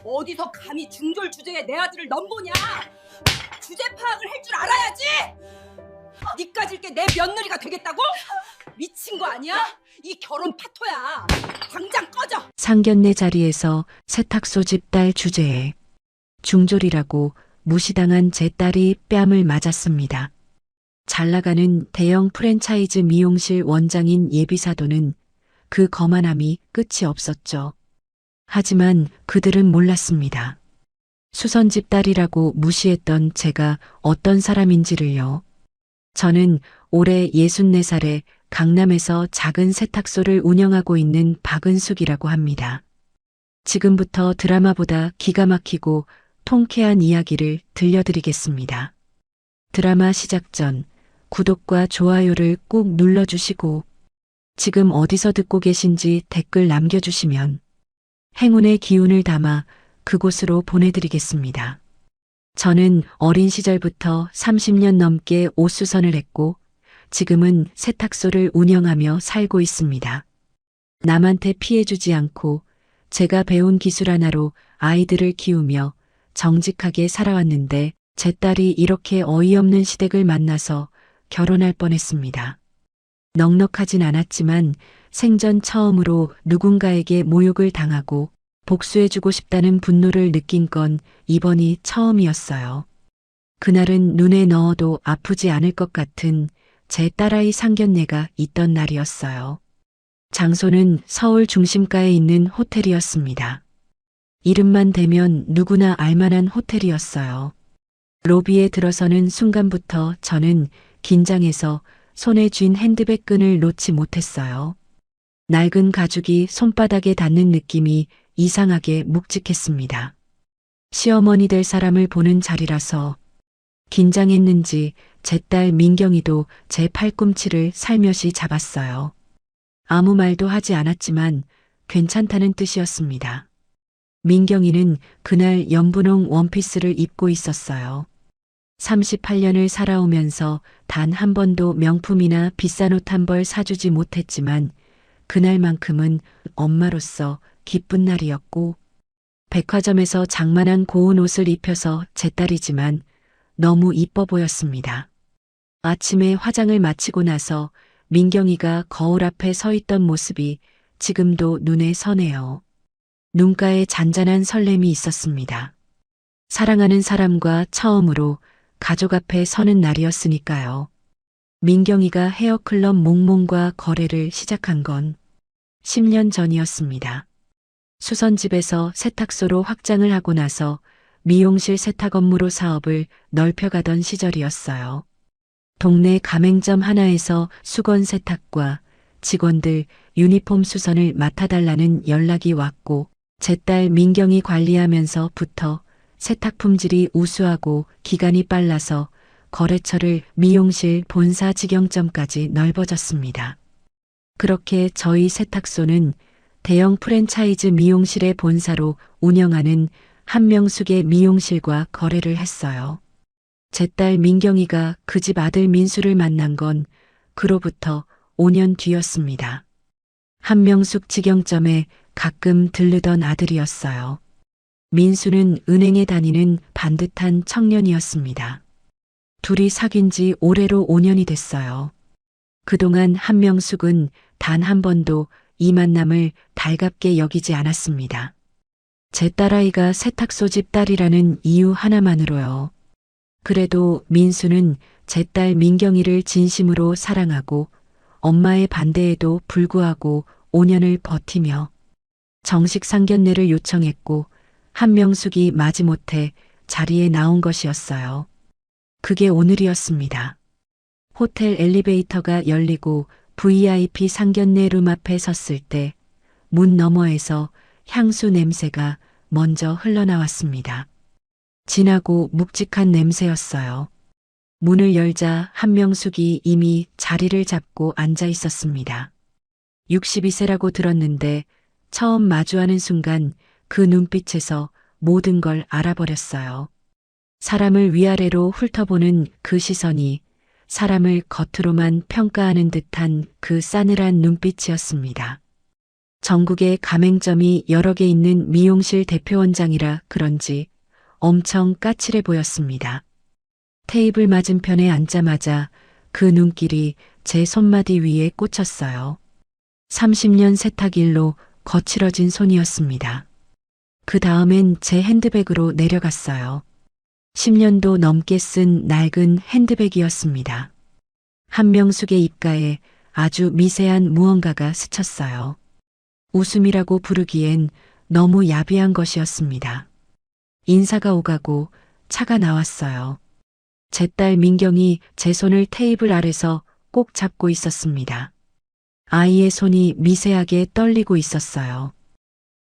어디서 감히 중졸 주제에 내 아들을 넘보냐? 주제 파악을 할 줄 알아야지. 니까짓 게 내 며느리가 되겠다고? 미친 거 아니야? 이 결혼 파토야. 당장 꺼져. 상견례 자리에서 세탁소 집 딸 주제에 중졸이라고 무시당한 제 딸이 뺨을 맞았습니다. 잘나가는 대형 프랜차이즈 미용실 원장인 예비사도는 그 거만함이 끝이 없었죠. 하지만 그들은 몰랐습니다. 수선집 딸이라고 무시했던 제가 어떤 사람인지를요. 저는 올해 64살에 강남에서 작은 세탁소를 운영하고 있는 박은숙이라고 합니다. 지금부터 드라마보다 기가 막히고 통쾌한 이야기를 들려드리겠습니다. 드라마 시작 전 구독과 좋아요를 꾹 눌러주시고 지금 어디서 듣고 계신지 댓글 남겨주시면 행운의 기운을 담아 그곳으로 보내드리겠습니다. 저는 어린 시절부터 30년 넘게 옷수선을 했고 지금은 세탁소를 운영하며 살고 있습니다. 남한테 피해주지 않고 제가 배운 기술 하나로 아이들을 키우며 정직하게 살아왔는데 제 딸이 이렇게 어이없는 시댁을 만나서 결혼할 뻔했습니다. 넉넉하진 않았지만 생전 처음으로 누군가에게 모욕을 당하고 복수해주고 싶다는 분노를 느낀 건 이번이 처음이었어요. 그날은 눈에 넣어도 아프지 않을 것 같은 제 딸아이 상견례가 있던 날이었어요. 장소는 서울 중심가에 있는 호텔이었습니다. 이름만 대면 누구나 알만한 호텔이었어요. 로비에 들어서는 순간부터 저는 긴장해서 손에 쥔 핸드백 끈을 놓지 못했어요. 낡은 가죽이 손바닥에 닿는 느낌이 이상하게 묵직했습니다. 시어머니 될 사람을 보는 자리라서 긴장했는지 제 딸 민경이도 제 팔꿈치를 살며시 잡았어요. 아무 말도 하지 않았지만 괜찮다는 뜻이었습니다. 민경이는 그날 연분홍 원피스를 입고 있었어요. 38년을 살아오면서 단 한 번도 명품이나 비싼 옷 한 벌 사주지 못했지만 그날만큼은 엄마로서 기쁜 날이었고 백화점에서 장만한 고운 옷을 입혀서 제 딸이지만 너무 이뻐 보였습니다. 아침에 화장을 마치고 나서 민경이가 거울 앞에 서 있던 모습이 지금도 눈에 선해요. 눈가에 잔잔한 설렘이 있었습니다. 사랑하는 사람과 처음으로 가족 앞에 서는 날이었으니까요. 민경이가 헤어클럽 몽몽과 거래를 시작한 건 10년 전이었습니다. 수선집에서 세탁소로 확장을 하고 나서 미용실 세탁 업무로 사업을 넓혀가던 시절이었어요. 동네 가맹점 하나에서 수건 세탁과 직원들 유니폼 수선을 맡아달라는 연락이 왔고 제 딸 민경이 관리하면서부터 세탁 품질이 우수하고 기간이 빨라서 거래처를 미용실 본사 직영점까지 넓어졌습니다. 그렇게 저희 세탁소는 대형 프랜차이즈 미용실의 본사로 운영하는 한명숙의 미용실과 거래를 했어요. 제 딸 민경이가 그 집 아들 민수를 만난 건 그로부터 5년 뒤였습니다. 한명숙 직영점에 가끔 들르던 아들이었어요. 민수는 은행에 다니는 반듯한 청년이었습니다. 둘이 사귄 지 올해로 5년이 됐어요. 그동안 한명숙은 단 한 번도 이 만남을 달갑게 여기지 않았습니다. 제 딸아이가 세탁소 집 딸이라는 이유 하나만으로요. 그래도 민수는 제 딸 민경이를 진심으로 사랑하고 엄마의 반대에도 불구하고 5년을 버티며 정식 상견례를 요청했고 한명숙이 마지못해 자리에 나온 것이었어요. 그게 오늘이었습니다. 호텔 엘리베이터가 열리고 VIP 상견례 룸 앞에 섰을 때 문 너머에서 향수 냄새가 먼저 흘러나왔습니다. 진하고 묵직한 냄새였어요. 문을 열자 한명숙이 이미 자리를 잡고 앉아 있었습니다. 62세라고 들었는데 처음 마주하는 순간 그 눈빛에서 모든 걸 알아버렸어요. 사람을 위아래로 훑어보는 그 시선이 사람을 겉으로만 평가하는 듯한 그 싸늘한 눈빛이었습니다. 전국에 가맹점이 여러 개 있는 미용실 대표원장이라 그런지 엄청 까칠해 보였습니다. 테이블 맞은편에 앉자마자 그 눈길이 제 손마디 위에 꽂혔어요. 30년 세탁일로 거칠어진 손이었습니다. 그 다음엔 제 핸드백으로 내려갔어요. 10년도 넘게 쓴 낡은 핸드백이었습니다. 한명숙의 입가에 아주 미세한 무언가가 스쳤어요. 웃음이라고 부르기엔 너무 야비한 것이었습니다. 인사가 오가고 차가 나왔어요. 제 딸 민경이 제 손을 테이블 아래서 꼭 잡고 있었습니다. 아이의 손이 미세하게 떨리고 있었어요.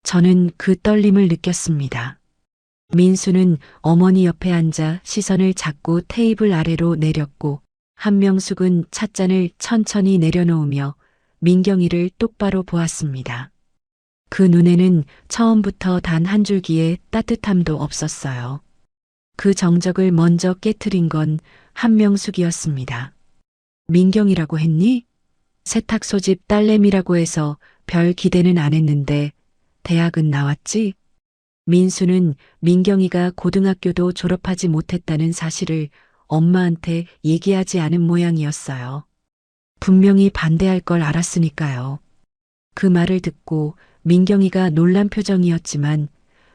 저는 그 떨림을 느꼈습니다. 민수는 어머니 옆에 앉아 시선을 자꾸 테이블 아래로 내렸고 한명숙은 찻잔을 천천히 내려놓으며 민경이를 똑바로 보았습니다. 그 눈에는 처음부터 단 한 줄기의 따뜻함도 없었어요. 그 정적을 먼저 깨트린 건 한명숙이었습니다. 민경이라고 했니? 세탁 소집 딸내미라고 해서 별 기대는 안 했는데 대학은 나왔지? 민수는 민경이가 고등학교도 졸업하지 못했다는 사실을 엄마한테 얘기하지 않은 모양이었어요. 분명히 반대할 걸 알았으니까요. 그 말을 듣고 민경이가 놀란 표정이었지만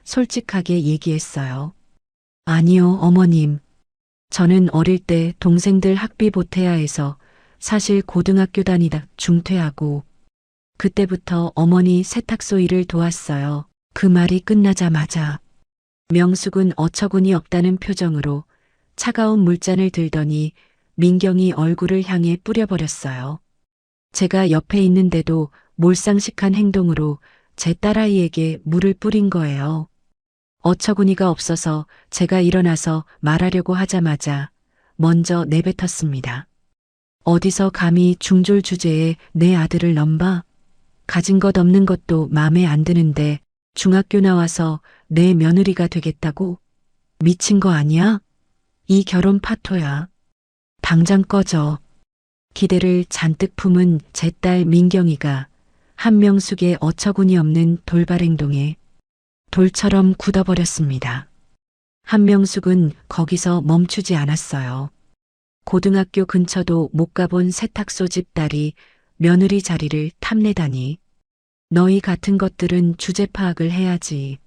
솔직하게 얘기했어요. 아니요, 어머님. 저는 어릴 때 동생들 학비 보태야 해서 사실 고등학교 다니다 중퇴하고 그때부터 어머니 세탁소 일을 도왔어요. 그 말이 끝나자마자 명숙은 어처구니 없다는 표정으로 차가운 물잔을 들더니 민경이 얼굴을 향해 뿌려버렸어요. 제가 옆에 있는데도 몰상식한 행동으로 제 딸아이에게 물을 뿌린 거예요. 어처구니가 없어서 제가 일어나서 말하려고 하자마자 먼저 내뱉었습니다. 어디서 감히 중졸 주제에 내 아들을 넘봐? 가진 것 없는 것도 마음에 안 드는데 중학교 나와서 내 며느리가 되겠다고? 미친 거 아니야? 이 결혼 파토야. 당장 꺼져. 기대를 잔뜩 품은 제 딸 민경이가 한명숙의 어처구니 없는 돌발 행동에 돌처럼 굳어버렸습니다. 한명숙은 거기서 멈추지 않았어요. 고등학교 근처도 못 가본 세탁소 집 딸이 며느리 자리를 탐내다니. 너희 같은 것들은 주제 파악을 해야지.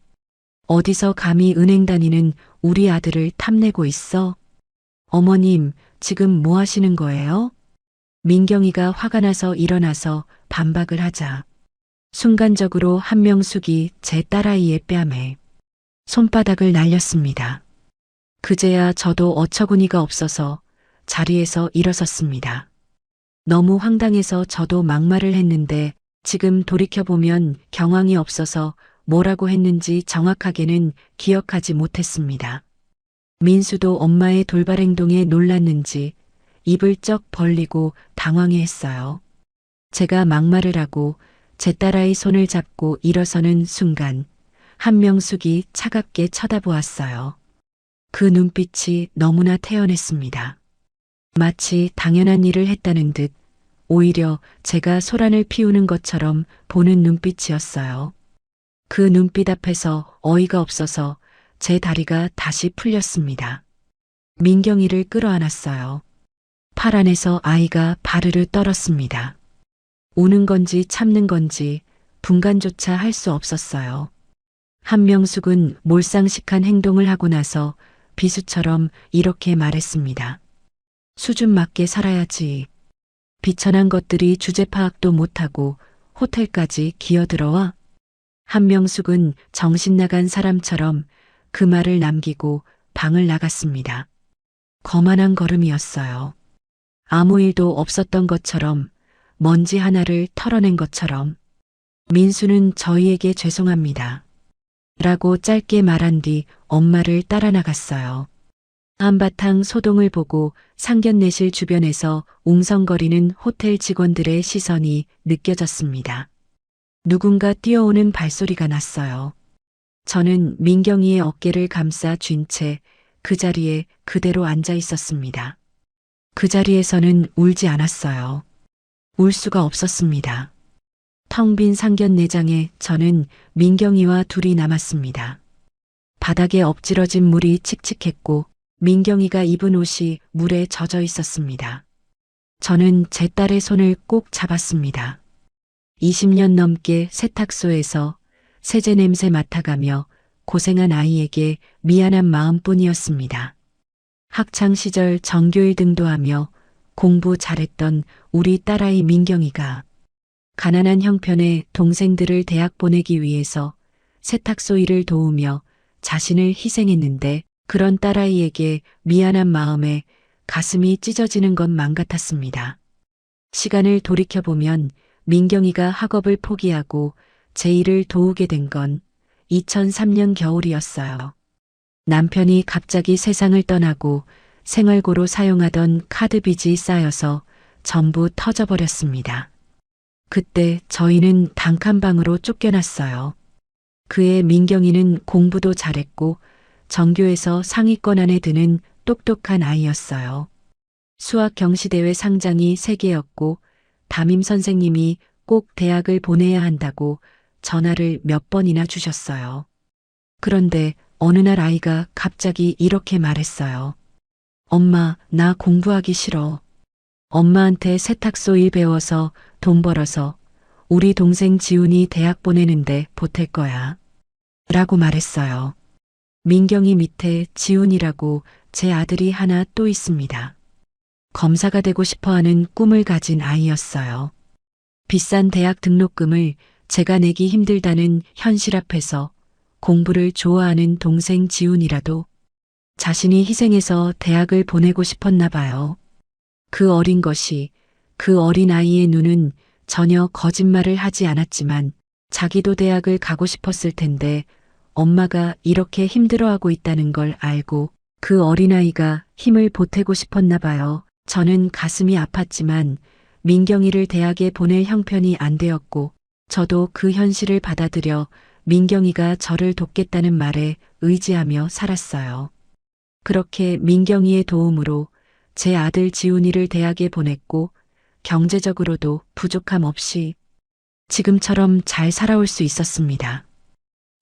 어디서 감히 은행 다니는 우리 아들을 탐내고 있어? 어머님, 지금 뭐 하시는 거예요? 민경이가 화가 나서 일어나서 반박을 하자. 순간적으로 한명숙이 제 딸아이의 뺨에 손바닥을 날렸습니다. 그제야 저도 어처구니가 없어서 자리에서 일어섰습니다. 너무 황당해서 저도 막말을 했는데 지금 돌이켜보면 경황이 없어서 뭐라고 했는지 정확하게는 기억하지 못했습니다. 민수도 엄마의 돌발 행동에 놀랐는지 입을 쩍 벌리고 당황해했어요. 제가 막말을 하고 제 딸아이 손을 잡고 일어서는 순간 한명숙이 차갑게 쳐다보았어요. 그 눈빛이 너무나 태연했습니다. 마치 당연한 일을 했다는 듯 오히려 제가 소란을 피우는 것처럼 보는 눈빛이었어요. 그 눈빛 앞에서 어이가 없어서 제 다리가 다시 풀렸습니다. 민경이를 끌어안았어요. 팔 안에서 아이가 바르르 떨었습니다. 우는 건지 참는 건지 분간조차 할 수 없었어요. 한명숙은 몰상식한 행동을 하고 나서 비수처럼 이렇게 말했습니다. 수준 맞게 살아야지. 비천한 것들이 주제 파악도 못하고 호텔까지 기어들어와? 한명숙은 정신 나간 사람처럼 그 말을 남기고 방을 나갔습니다. 거만한 걸음이었어요. 아무 일도 없었던 것처럼 먼지 하나를 털어낸 것처럼 민수는 저희에게 죄송합니다. 라고 짧게 말한 뒤 엄마를 따라 나갔어요. 한바탕 소동을 보고 상견례실 주변에서 웅성거리는 호텔 직원들의 시선이 느껴졌습니다. 누군가 뛰어오는 발소리가 났어요. 저는 민경이의 어깨를 감싸 쥔 채 그 자리에 그대로 앉아 있었습니다. 그 자리에서는 울지 않았어요. 울 수가 없었습니다. 텅 빈 상견례장에 저는 민경이와 둘이 남았습니다. 바닥에 엎질러진 물이 칙칙했고 민경이가 입은 옷이 물에 젖어 있었습니다. 저는 제 딸의 손을 꼭 잡았습니다. 20년 넘게 세탁소에서 세제 냄새 맡아가며 고생한 아이에게 미안한 마음뿐이었습니다. 학창 시절 전교 1등도 하며 공부 잘했던 우리 딸아이 민경이가 가난한 형편의 동생들을 대학 보내기 위해서 세탁소 일을 도우며 자신을 희생했는데 그런 딸아이에게 미안한 마음에 가슴이 찢어지는 것만 같았습니다. 시간을 돌이켜보면 민경이가 학업을 포기하고 제 일을 도우게 된 건 2003년 겨울이었어요. 남편이 갑자기 세상을 떠나고 생활고로 사용하던 카드빚이 쌓여서 전부 터져버렸습니다. 그때 저희는 단칸방으로 쫓겨났어요. 그의 민경이는 공부도 잘했고 전교에서 상위권 안에 드는 똑똑한 아이였어요. 수학 경시대회 상장이 3개였고 담임 선생님이 꼭 대학을 보내야 한다고 전화를 몇 번이나 주셨어요. 그런데 어느 날 아이가 갑자기 이렇게 말했어요. 엄마, 나 공부하기 싫어. 엄마한테 세탁소 일 배워서 돈 벌어서 우리 동생 지훈이 대학 보내는데 보탤 거야. 라고 말했어요. 민경이 밑에 지훈이라고 제 아들이 하나 또 있습니다. 검사가 되고 싶어하는 꿈을 가진 아이였어요. 비싼 대학 등록금을 제가 내기 힘들다는 현실 앞에서 공부를 좋아하는 동생 지훈이라도 자신이 희생해서 대학을 보내고 싶었나 봐요. 그 어린 것이, 그 어린 아이의 눈은 전혀 거짓말을 하지 않았지만 자기도 대학을 가고 싶었을 텐데 엄마가 이렇게 힘들어하고 있다는 걸 알고 그 어린아이가 힘을 보태고 싶었나 봐요. 저는 가슴이 아팠지만 민경이를 대학에 보낼 형편이 안 되었고 저도 그 현실을 받아들여 민경이가 저를 돕겠다는 말에 의지하며 살았어요. 그렇게 민경이의 도움으로 제 아들 지훈이를 대학에 보냈고 경제적으로도 부족함 없이 지금처럼 잘 살아올 수 있었습니다.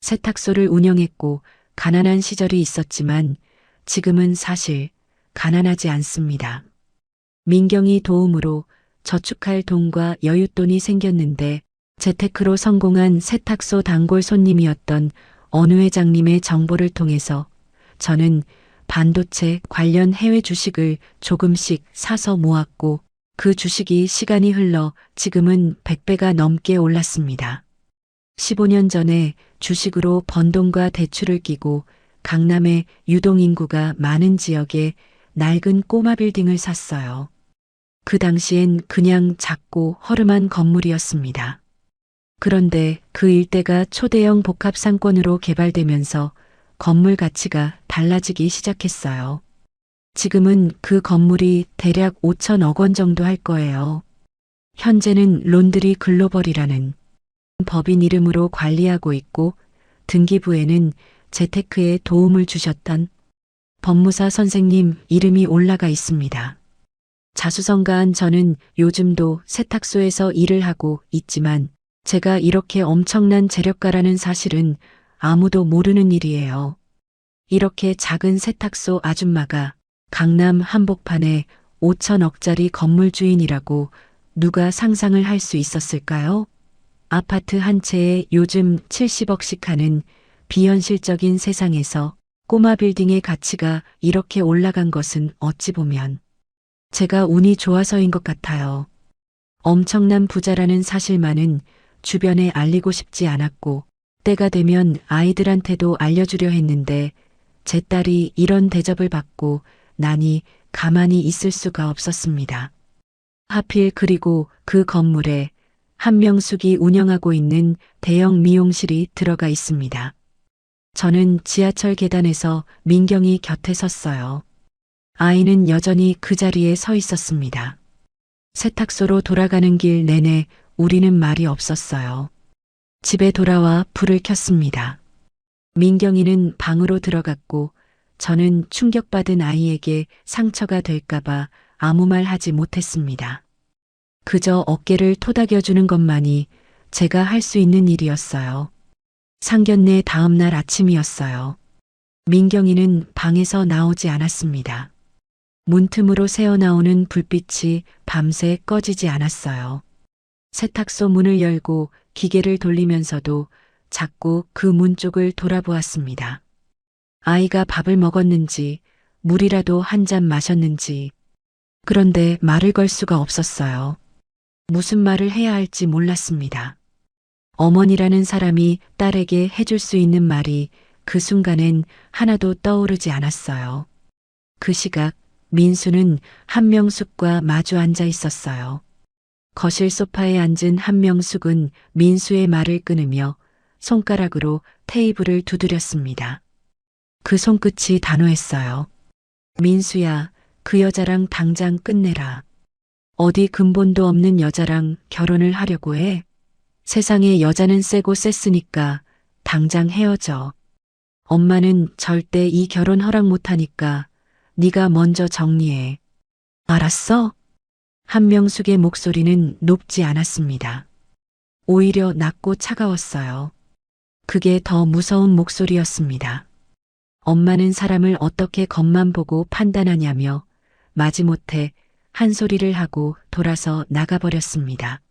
세탁소를 운영했고 가난한 시절이 있었지만 지금은 사실 가난하지 않습니다. 민경이 도움으로 저축할 돈과 여윳돈이 생겼는데 재테크로 성공한 세탁소 단골 손님이었던 어느 회장님의 정보를 통해서 저는 반도체 관련 해외 주식을 조금씩 사서 모았고 그 주식이 시간이 흘러 지금은 100배가 넘게 올랐습니다. 15년 전에 주식으로 번 돈과 대출을 끼고 강남의 유동인구가 많은 지역에 낡은 꼬마 빌딩을 샀어요. 그 당시엔 그냥 작고 허름한 건물이었습니다. 그런데 그 일대가 초대형 복합 상권으로 개발되면서 건물 가치가 달라지기 시작했어요. 지금은 그 건물이 대략 5천억 원 정도 할 거예요. 현재는 론드리 글로벌이라는 법인 이름으로 관리하고 있고 등기부에는 재테크에 도움을 주셨던 법무사 선생님 이름이 올라가 있습니다. 자수성가한 저는 요즘도 세탁소에서 일을 하고 있지만 제가 이렇게 엄청난 재력가라는 사실은 아무도 모르는 일이에요. 이렇게 작은 세탁소 아줌마가 강남 한복판에 5천억짜리 건물 주인이라고 누가 상상을 할 수 있었을까요? 아파트 한 채에 요즘 70억씩 하는 비현실적인 세상에서 꼬마 빌딩의 가치가 이렇게 올라간 것은 어찌 보면 제가 운이 좋아서인 것 같아요. 엄청난 부자라는 사실만은 주변에 알리고 싶지 않았고 때가 되면 아이들한테도 알려주려 했는데 제 딸이 이런 대접을 받고 나니 가만히 있을 수가 없었습니다. 하필 그리고 그 건물에 한명숙이 운영하고 있는 대형 미용실이 들어가 있습니다. 저는 지하철 계단에서 민경이 곁에 섰어요. 아이는 여전히 그 자리에 서 있었습니다. 세탁소로 돌아가는 길 내내 우리는 말이 없었어요. 집에 돌아와 불을 켰습니다. 민경이는 방으로 들어갔고 저는 충격받은 아이에게 상처가 될까봐 아무 말 하지 못했습니다. 그저 어깨를 토닥여주는 것만이 제가 할 수 있는 일이었어요. 상견례 다음 날 아침이었어요. 민경이는 방에서 나오지 않았습니다. 문틈으로 새어나오는 불빛이 밤새 꺼지지 않았어요. 세탁소 문을 열고 기계를 돌리면서도 자꾸 그 문 쪽을 돌아보았습니다. 아이가 밥을 먹었는지, 물이라도 한 잔 마셨는지. 그런데 말을 걸 수가 없었어요. 무슨 말을 해야 할지 몰랐습니다. 어머니라는 사람이 딸에게 해줄 수 있는 말이 그 순간엔 하나도 떠오르지 않았어요. 그 시각 민수는 한명숙과 마주 앉아 있었어요. 거실 소파에 앉은 한명숙은 민수의 말을 끊으며 손가락으로 테이블을 두드렸습니다. 그 손끝이 단호했어요. 민수야, 그 여자랑 당장 끝내라. 어디 근본도 없는 여자랑 결혼을 하려고 해? 세상에 여자는 세고 셌으니까 당장 헤어져. 엄마는 절대 이 결혼 허락 못하니까 네가 먼저 정리해. 알았어? 한명숙의 목소리는 높지 않았습니다. 오히려 낮고 차가웠어요. 그게 더 무서운 목소리였습니다. 엄마는 사람을 어떻게 겉만 보고 판단하냐며 마지못해 한 소리를 하고 돌아서 나가버렸습니다.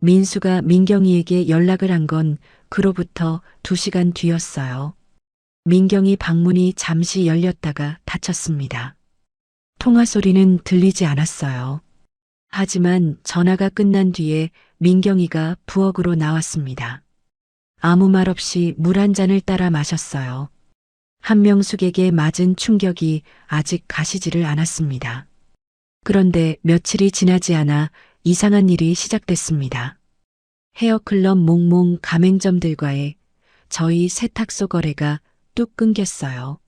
민수가 민경이에게 연락을 한 건 그로부터 2시간 뒤였어요. 민경이 방문이 잠시 열렸다가 닫혔습니다. 통화 소리는 들리지 않았어요. 하지만 전화가 끝난 뒤에 민경이가 부엌으로 나왔습니다. 아무 말 없이 물 한 잔을 따라 마셨어요. 한명숙에게 맞은 충격이 아직 가시지를 않았습니다. 그런데 며칠이 지나지 않아 이상한 일이 시작됐습니다. 헤어클럽 몽몽 가맹점들과의 저희 세탁소 거래가 뚝 끊겼어요.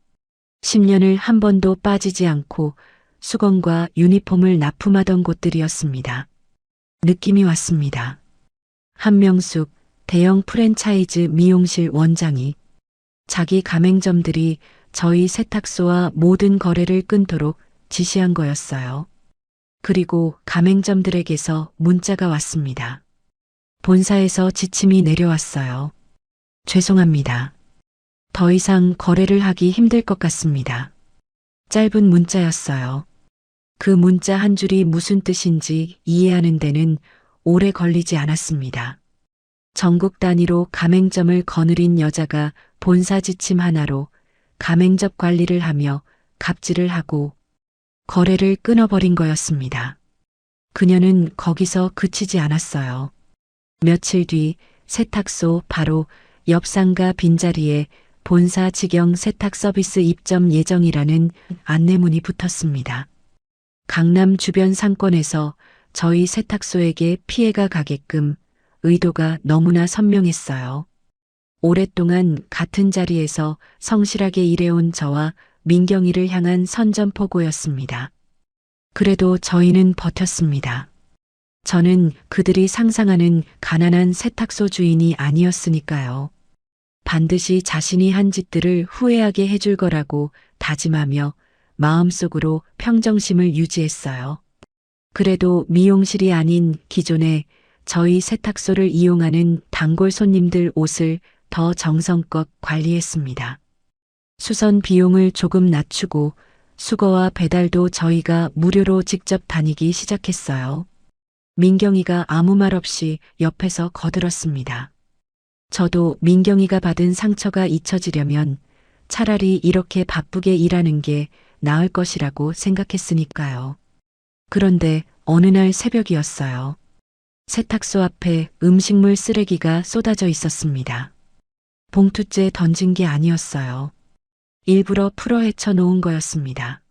10년을 한 번도 빠지지 않고 수건과 유니폼을 납품하던 곳들이었습니다. 느낌이 왔습니다. 한명숙 대형 프랜차이즈 미용실 원장이 자기 가맹점들이 저희 세탁소와 모든 거래를 끊도록 지시한 거였어요. 그리고 가맹점들에게서 문자가 왔습니다. 본사에서 지침이 내려왔어요. 죄송합니다. 더 이상 거래를 하기 힘들 것 같습니다. 짧은 문자였어요. 그 문자 한 줄이 무슨 뜻인지 이해하는 데는 오래 걸리지 않았습니다. 전국 단위로 가맹점을 거느린 여자가 본사 지침 하나로 가맹점 관리를 하며 갑질을 하고 거래를 끊어버린 거였습니다. 그녀는 거기서 그치지 않았어요. 며칠 뒤 세탁소 바로 옆 상가 빈자리에 본사 직영 세탁 서비스 입점 예정이라는 안내문이 붙었습니다. 강남 주변 상권에서 저희 세탁소에게 피해가 가게끔 의도가 너무나 선명했어요. 오랫동안 같은 자리에서 성실하게 일해온 저와 민경이를 향한 선전포고였습니다. 그래도 저희는 버텼습니다. 저는 그들이 상상하는 가난한 세탁소 주인이 아니었으니까요. 반드시 자신이 한 짓들을 후회하게 해줄 거라고 다짐하며 마음속으로 평정심을 유지했어요. 그래도 미용실이 아닌 기존의 저희 세탁소를 이용하는 단골 손님들 옷을 더 정성껏 관리했습니다. 수선 비용을 조금 낮추고 수거와 배달도 저희가 무료로 직접 다니기 시작했어요. 민경이가 아무 말 없이 옆에서 거들었습니다. 저도 민경이가 받은 상처가 잊혀지려면 차라리 이렇게 바쁘게 일하는 게 나을 것이라고 생각했으니까요. 그런데 어느 날 새벽이었어요. 세탁소 앞에 음식물 쓰레기가 쏟아져 있었습니다. 봉투째 던진 게 아니었어요. 일부러 풀어 헤쳐 놓은 거였습니다.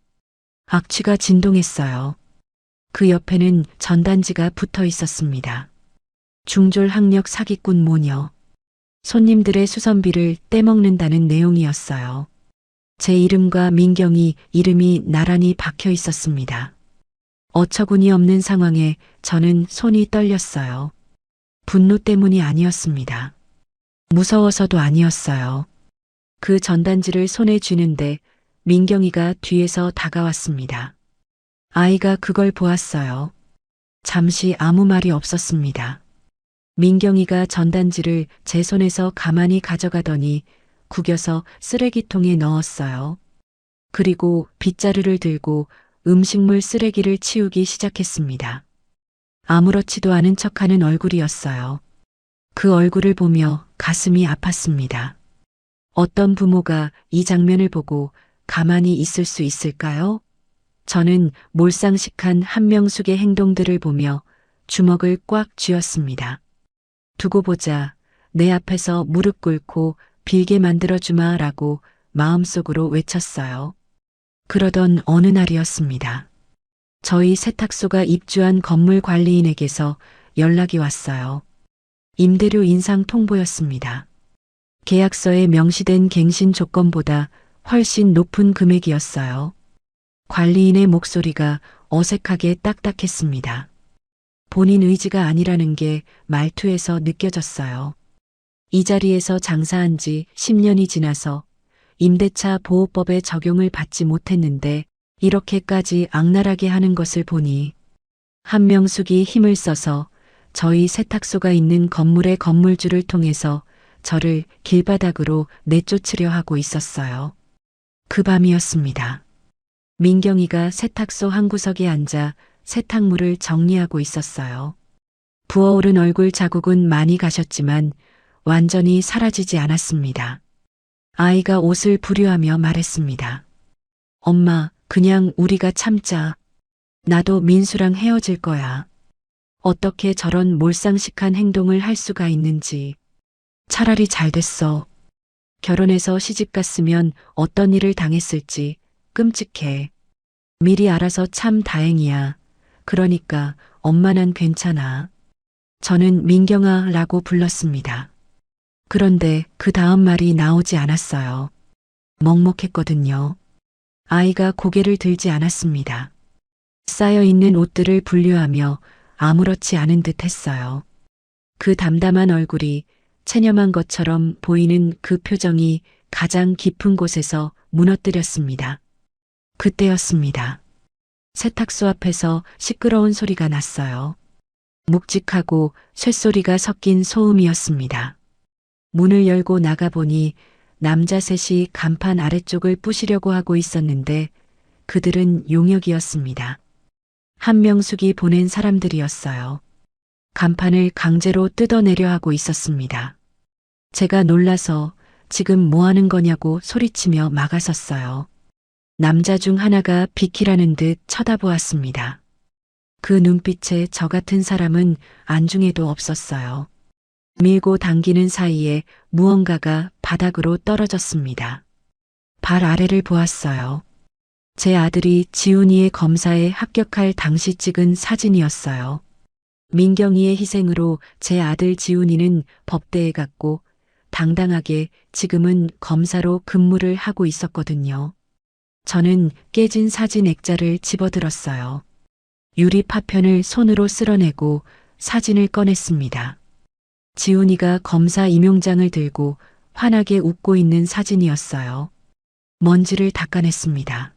악취가 진동했어요. 그 옆에는 전단지가 붙어 있었습니다. 중졸 학력 사기꾼 모녀. 손님들의 수선비를 떼먹는다는 내용이었어요. 제 이름과 민경이 이름이 나란히 박혀 있었습니다. 어처구니 없는 상황에 저는 손이 떨렸어요. 분노 때문이 아니었습니다. 무서워서도 아니었어요. 그 전단지를 손에 쥐는데 민경이가 뒤에서 다가왔습니다. 아이가 그걸 보았어요. 잠시 아무 말이 없었습니다. 민경이가 전단지를 제 손에서 가만히 가져가더니 구겨서 쓰레기통에 넣었어요. 그리고 빗자루를 들고 음식물 쓰레기를 치우기 시작했습니다. 아무렇지도 않은 척하는 얼굴이었어요. 그 얼굴을 보며 가슴이 아팠습니다. 어떤 부모가 이 장면을 보고 가만히 있을 수 있을까요? 저는 몰상식한 한명숙의 행동들을 보며 주먹을 꽉 쥐었습니다. 두고 보자. 내 앞에서 무릎 꿇고 빌게 만들어주마 라고 마음속으로 외쳤어요. 그러던 어느 날이었습니다. 저희 세탁소가 입주한 건물 관리인에게서 연락이 왔어요. 임대료 인상 통보였습니다. 계약서에 명시된 갱신 조건보다 훨씬 높은 금액이었어요. 관리인의 목소리가 어색하게 딱딱했습니다. 본인 의지가 아니라는 게 말투에서 느껴졌어요. 이 자리에서 장사한 지 10년이 지나서 임대차 보호법의 적용을 받지 못했는데 이렇게까지 악랄하게 하는 것을 보니 한명숙이 힘을 써서 저희 세탁소가 있는 건물의 건물주를 통해서 저를 길바닥으로 내쫓으려 하고 있었어요. 그 밤이었습니다. 민경이가 세탁소 한 구석에 앉아 세탁물을 정리하고 있었어요. 부어오른 얼굴 자국은 많이 가셨지만 완전히 사라지지 않았습니다. 아이가 옷을 부려하며 말했습니다. 엄마, 그냥 우리가 참자. 나도 민수랑 헤어질 거야. 어떻게 저런 몰상식한 행동을 할 수가 있는지. 차라리 잘 됐어. 결혼해서 시집 갔으면 어떤 일을 당했을지 끔찍해. 미리 알아서 참 다행이야. 그러니까 엄마 난 괜찮아. 저는 민경아라고 불렀습니다. 그런데 그 다음 말이 나오지 않았어요. 먹먹했거든요. 아이가 고개를 들지 않았습니다. 쌓여있는 옷들을 분류하며 아무렇지 않은 듯 했어요. 그 담담한 얼굴이 체념한 것처럼 보이는 그 표정이 가장 깊은 곳에서 무너뜨렸습니다. 그때였습니다. 세탁소 앞에서 시끄러운 소리가 났어요. 묵직하고 쇳소리가 섞인 소음이었습니다. 문을 열고 나가보니 남자 셋이 간판 아래쪽을 부시려고 하고 있었는데 그들은 용역이었습니다. 한명숙이 보낸 사람들이었어요. 간판을 강제로 뜯어내려 하고 있었습니다. 제가 놀라서 지금 뭐 하는 거냐고 소리치며 막아섰어요. 남자 중 하나가 비키라는 듯 쳐다보았습니다. 그 눈빛에 저 같은 사람은 안중에도 없었어요. 밀고 당기는 사이에 무언가가 바닥으로 떨어졌습니다. 발 아래를 보았어요. 제 아들이 지훈이의 검사에 합격할 당시 찍은 사진이었어요. 민경이의 희생으로 제 아들 지훈이는 법대에 갔고 당당하게 지금은 검사로 근무를 하고 있었거든요. 저는 깨진 사진 액자를 집어들었어요. 유리 파편을 손으로 쓸어내고 사진을 꺼냈습니다. 지훈이가 검사 임용장을 들고 환하게 웃고 있는 사진이었어요. 먼지를 닦아냈습니다.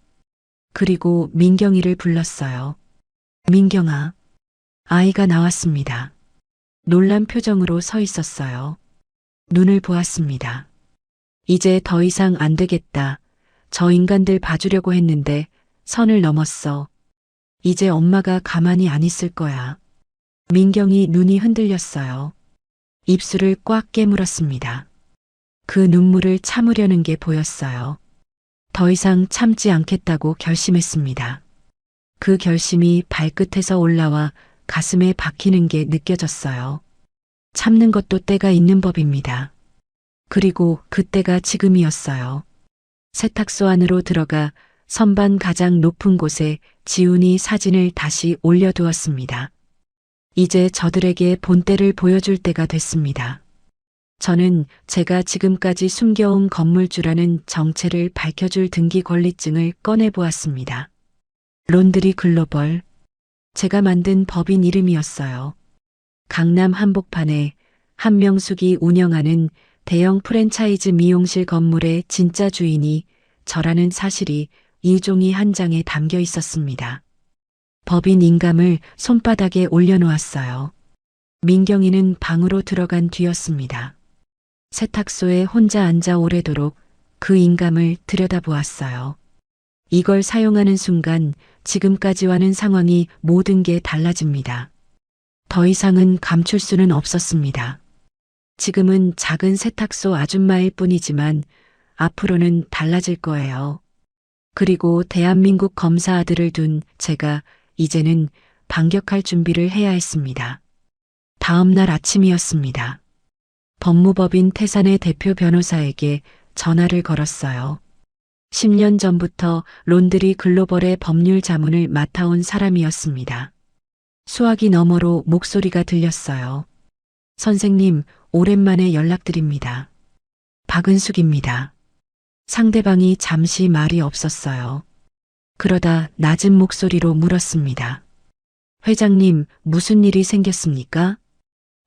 그리고 민경이를 불렀어요. 민경아. 아이가 나왔습니다. 놀란 표정으로 서 있었어요. 눈을 보았습니다. 이제 더 이상 안 되겠다. 저 인간들 봐주려고 했는데 선을 넘었어. 이제 엄마가 가만히 안 있을 거야. 민경이 눈이 흔들렸어요. 입술을 꽉 깨물었습니다. 그 눈물을 참으려는 게 보였어요. 더 이상 참지 않겠다고 결심했습니다. 그 결심이 발끝에서 올라와 가슴에 박히는 게 느껴졌어요. 참는 것도 때가 있는 법입니다. 그리고 그때가 지금이었어요. 세탁소 안으로 들어가 선반 가장 높은 곳에 지훈이 사진을 다시 올려두었습니다. 이제 저들에게 본때를 보여줄 때가 됐습니다. 저는 제가 지금까지 숨겨온 건물주라는 정체를 밝혀줄 등기 권리증을 꺼내보았습니다. 론드리 글로벌. 제가 만든 법인 이름이었어요. 강남 한복판에 한명숙이 운영하는 대형 프랜차이즈 미용실 건물의 진짜 주인이 저라는 사실이 일종이 한 장에 담겨 있었습니다. 법인 인감을 손바닥에 올려놓았어요. 민경이는 방으로 들어간 뒤였습니다. 세탁소에 혼자 앉아 오래도록 그 인감을 들여다보았어요. 이걸 사용하는 순간 지금까지와는 상황이 모든 게 달라집니다. 더 이상은 감출 수는 없었습니다. 지금은 작은 세탁소 아줌마일 뿐이지만 앞으로는 달라질 거예요. 그리고 대한민국 검사 아들을 둔 제가 이제는 반격할 준비를 해야 했습니다. 다음 날 아침이었습니다. 법무법인 태산의 대표 변호사에게 전화를 걸었어요. 10년 전부터 론드리 글로벌의 법률 자문을 맡아온 사람이었습니다. 수화기 너머로 목소리가 들렸어요. 선생님, 오랜만에 연락드립니다. 박은숙입니다. 상대방이 잠시 말이 없었어요. 그러다 낮은 목소리로 물었습니다. 회장님, 무슨 일이 생겼습니까?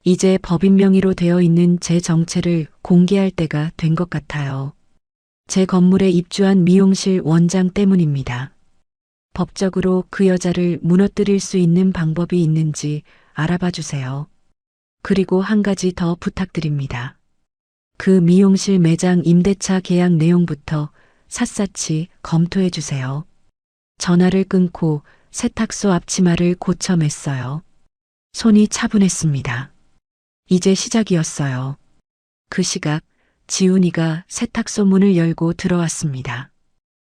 이제 법인 명의로 되어 있는 제 정체를 공개할 때가 된 것 같아요. 제 건물에 입주한 미용실 원장 때문입니다. 법적으로 그 여자를 무너뜨릴 수 있는 방법이 있는지 알아봐 주세요. 그리고 한 가지 더 부탁드립니다. 그 미용실 매장 임대차 계약 내용부터 샅샅이 검토해 주세요. 전화를 끊고 세탁소 앞치마를 고쳐 맸어요. 손이 차분했습니다. 이제 시작이었어요. 그 시각 지훈이가 세탁소 문을 열고 들어왔습니다.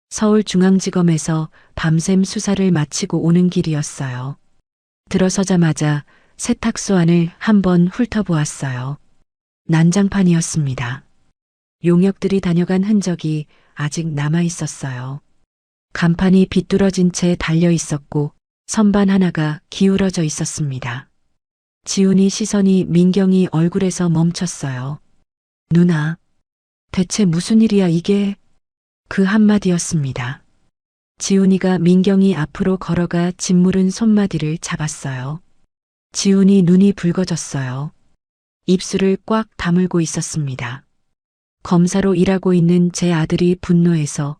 서울중앙지검에서 밤샘 수사를 마치고 오는 길이었어요. 들어서자마자 세탁소 안을 한번 훑어보았어요. 난장판이었습니다. 용역들이 다녀간 흔적이 아직 남아 있었어요. 간판이 비뚤어진 채 달려 있었고 선반 하나가 기울어져 있었습니다. 지훈이 시선이 민경이 얼굴에서 멈췄어요. 누나, 대체 무슨 일이야 이게? 그 한마디였습니다. 지훈이가 민경이 앞으로 걸어가 짓무른 손마디를 잡았어요. 지훈이 눈이 붉어졌어요. 입술을 꽉 다물고 있었습니다. 검사로 일하고 있는 제 아들이 분노해서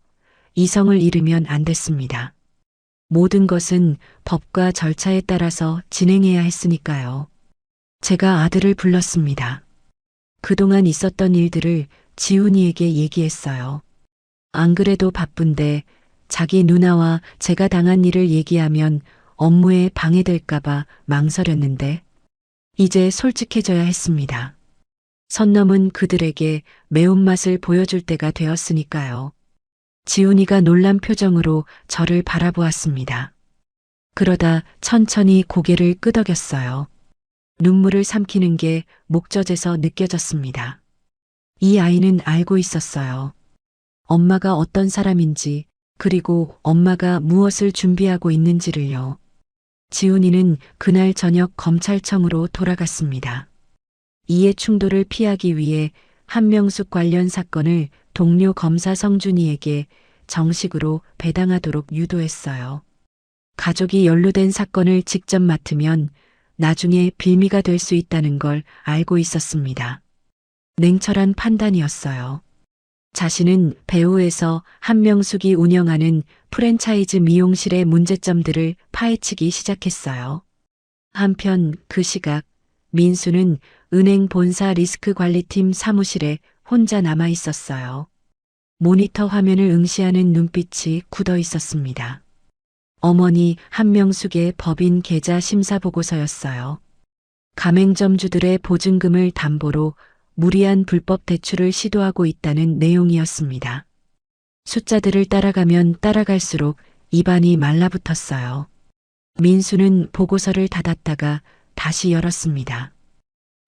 이성을 잃으면 안 됐습니다. 모든 것은 법과 절차에 따라서 진행해야 했으니까요. 제가 아들을 불렀습니다. 그동안 있었던 일들을 지훈이에게 얘기했어요. 안 그래도 바쁜데 자기 누나와 제가 당한 일을 얘기하면 업무에 방해될까봐 망설였는데 이제 솔직해져야 했습니다. 선 넘은 그들에게 매운맛을 보여줄 때가 되었으니까요. 지훈이가 놀란 표정으로 저를 바라보았습니다. 그러다 천천히 고개를 끄덕였어요. 눈물을 삼키는 게 목젖에서 느껴졌습니다. 이 아이는 알고 있었어요. 엄마가 어떤 사람인지, 그리고 엄마가 무엇을 준비하고 있는지를요. 지훈이는 그날 저녁 검찰청으로 돌아갔습니다. 이해 충돌을 피하기 위해 한명숙 관련 사건을 동료 검사 성준이에게 정식으로 배당하도록 유도했어요. 가족이 연루된 사건을 직접 맡으면 나중에 빌미가 될 수 있다는 걸 알고 있었습니다. 냉철한 판단이었어요. 자신은 배우에서 한명숙이 운영하는 프랜차이즈 미용실의 문제점들을 파헤치기 시작했어요. 한편 그 시각 민수는 은행 본사 리스크 관리팀 사무실에 혼자 남아 있었어요. 모니터 화면을 응시하는 눈빛이 굳어 있었습니다. 어머니 한명숙의 법인 계좌 심사 보고서였어요. 가맹점주들의 보증금을 담보로 무리한 불법 대출을 시도하고 있다는 내용이었습니다. 숫자들을 따라가면 따라갈수록 입안이 말라붙었어요. 민수는 보고서를 닫았다가 다시 열었습니다.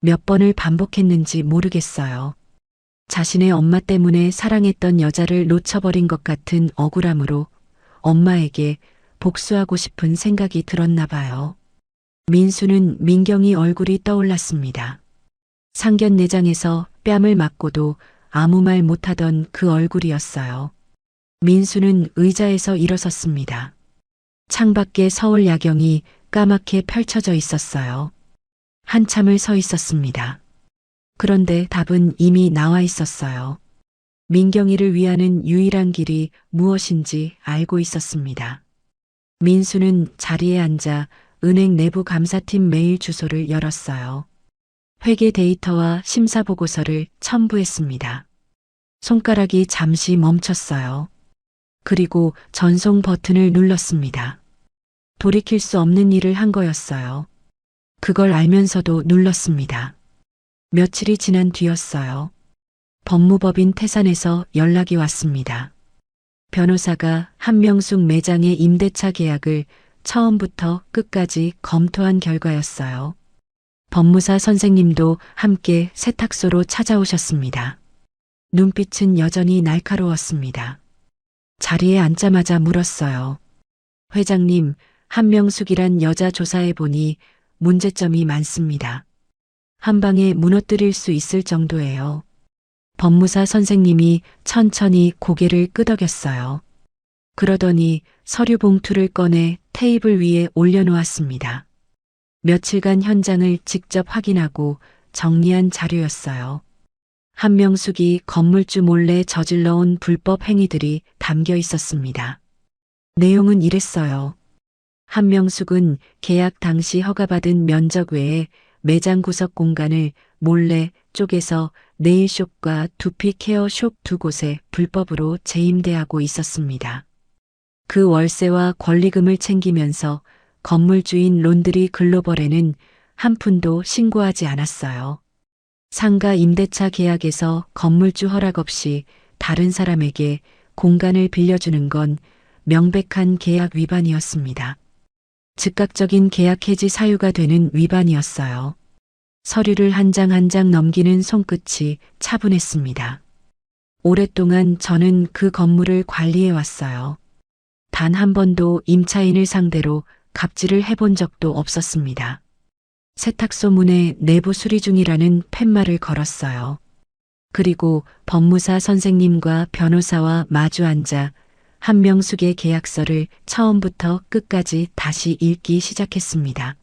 몇 번을 반복했는지 모르겠어요. 자신의 엄마 때문에 사랑했던 여자를 놓쳐버린 것 같은 억울함으로 엄마에게 복수하고 싶은 생각이 들었나 봐요. 민수는 민경이 얼굴이 떠올랐습니다. 상견례장에서 뺨을 맞고도 아무 말 못하던 그 얼굴이었어요. 민수는 의자에서 일어섰습니다. 창밖에 서울 야경이 까맣게 펼쳐져 있었어요. 한참을 서 있었습니다. 그런데 답은 이미 나와 있었어요. 민경이를 위하는 유일한 길이 무엇인지 알고 있었습니다. 민수는 자리에 앉아 은행 내부 감사팀 메일 주소를 열었어요. 회계 데이터와 심사 보고서를 첨부했습니다. 손가락이 잠시 멈췄어요. 그리고 전송 버튼을 눌렀습니다. 돌이킬 수 없는 일을 한 거였어요. 그걸 알면서도 눌렀습니다. 며칠이 지난 뒤였어요. 법무법인 태산에서 연락이 왔습니다. 변호사가 한명숙 매장의 임대차 계약을 처음부터 끝까지 검토한 결과였어요. 법무사 선생님도 함께 세탁소로 찾아오셨습니다. 눈빛은 여전히 날카로웠습니다. 자리에 앉자마자 물었어요. 회장님, 한명숙이란 여자 조사해 보니 문제점이 많습니다. 한 방에 무너뜨릴 수 있을 정도예요. 법무사 선생님이 천천히 고개를 끄덕였어요. 그러더니 서류 봉투를 꺼내 테이블 위에 올려놓았습니다. 며칠간 현장을 직접 확인하고 정리한 자료였어요. 한명숙이 건물주 몰래 저질러온 불법 행위들이 담겨 있었습니다. 내용은 이랬어요. 한명숙은 계약 당시 허가받은 면적 외에 매장 구석 공간을 몰래 쪼개서 네일숍과 두피 케어숍 두 곳에 불법으로 재임대하고 있었습니다. 그 월세와 권리금을 챙기면서 건물주인 론드리 글로벌에는 한 푼도 신고하지 않았어요. 상가 임대차 계약에서 건물주 허락 없이 다른 사람에게 공간을 빌려주는 건 명백한 계약 위반이었습니다. 즉각적인 계약 해지 사유가 되는 위반이었어요. 서류를 한 장 한 장 넘기는 손끝이 차분했습니다. 오랫동안 저는 그 건물을 관리해 왔어요. 단 한 번도 임차인을 상대로 갑질을 해본 적도 없었습니다. 세탁소 문에 내부 수리 중이라는 팻말을 걸었어요. 그리고 법무사 선생님과 변호사와 마주 앉아 한명숙의 계약서를 처음부터 끝까지 다시 읽기 시작했습니다.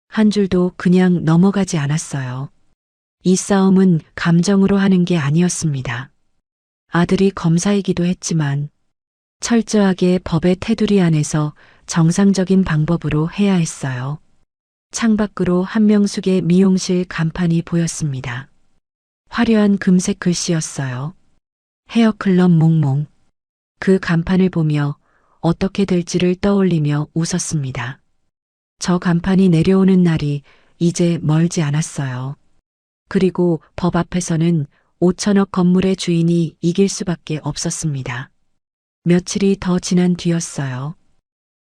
한 줄도 그냥 넘어가지 않았어요. 이 싸움은 감정으로 하는 게 아니었습니다. 아들이 검사이기도 했지만 철저하게 법의 테두리 안에서 정상적인 방법으로 해야 했어요. 창밖으로 한명숙의 미용실 간판이 보였습니다. 화려한 금색 글씨였어요. 헤어클럽 몽몽. 그 간판을 보며 어떻게 될지를 떠올리며 웃었습니다. 저 간판이 내려오는 날이 이제 멀지 않았어요. 그리고 법 앞에서는 5천억 건물의 주인이 이길 수밖에 없었습니다. 며칠이 더 지난 뒤였어요.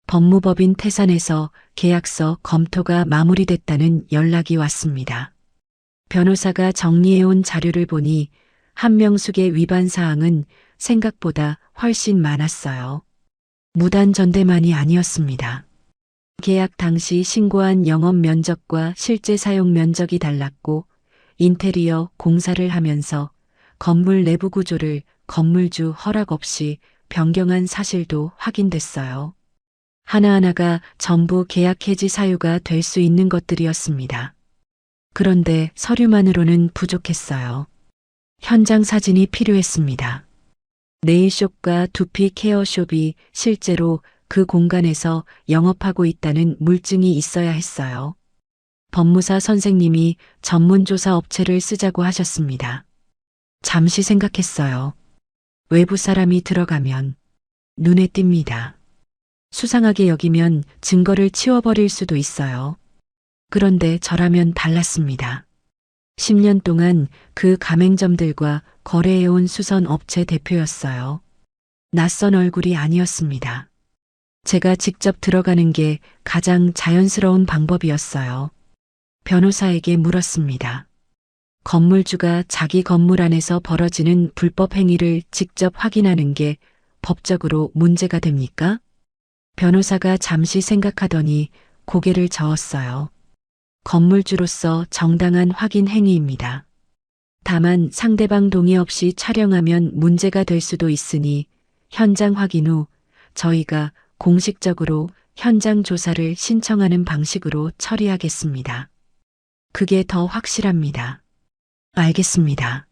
법무법인 태산에서 계약서 검토가 마무리됐다는 연락이 왔습니다. 변호사가 정리해온 자료를 보니 한명숙의 위반 사항은 생각보다 훨씬 많았어요. 무단 전대만이 아니었습니다. 계약 당시 신고한 영업 면적과 실제 사용 면적이 달랐고 인테리어 공사를 하면서 건물 내부 구조를 건물주 허락 없이 변경한 사실도 확인됐어요. 하나하나가 전부 계약 해지 사유가 될 수 있는 것들이었습니다. 그런데 서류만으로는 부족했어요. 현장 사진이 필요했습니다. 네일숍과 두피 케어숍이 실제로 그 공간에서 영업하고 있다는 물증이 있어야 했어요. 법무사 선생님이 전문조사 업체를 쓰자고 하셨습니다. 잠시 생각했어요. 외부 사람이 들어가면 눈에 띕니다. 수상하게 여기면 증거를 치워버릴 수도 있어요. 그런데 저라면 달랐습니다. 10년 동안 그 가맹점들과 거래해온 수선 업체 대표였어요. 낯선 얼굴이 아니었습니다. 제가 직접 들어가는 게 가장 자연스러운 방법이었어요. 변호사에게 물었습니다. 건물주가 자기 건물 안에서 벌어지는 불법 행위를 직접 확인하는 게 법적으로 문제가 됩니까? 변호사가 잠시 생각하더니 고개를 저었어요. 건물주로서 정당한 확인 행위입니다. 다만 상대방 동의 없이 촬영하면 문제가 될 수도 있으니 현장 확인 후 저희가 공식적으로 현장 조사를 신청하는 방식으로 처리하겠습니다. 그게 더 확실합니다. 알겠습니다.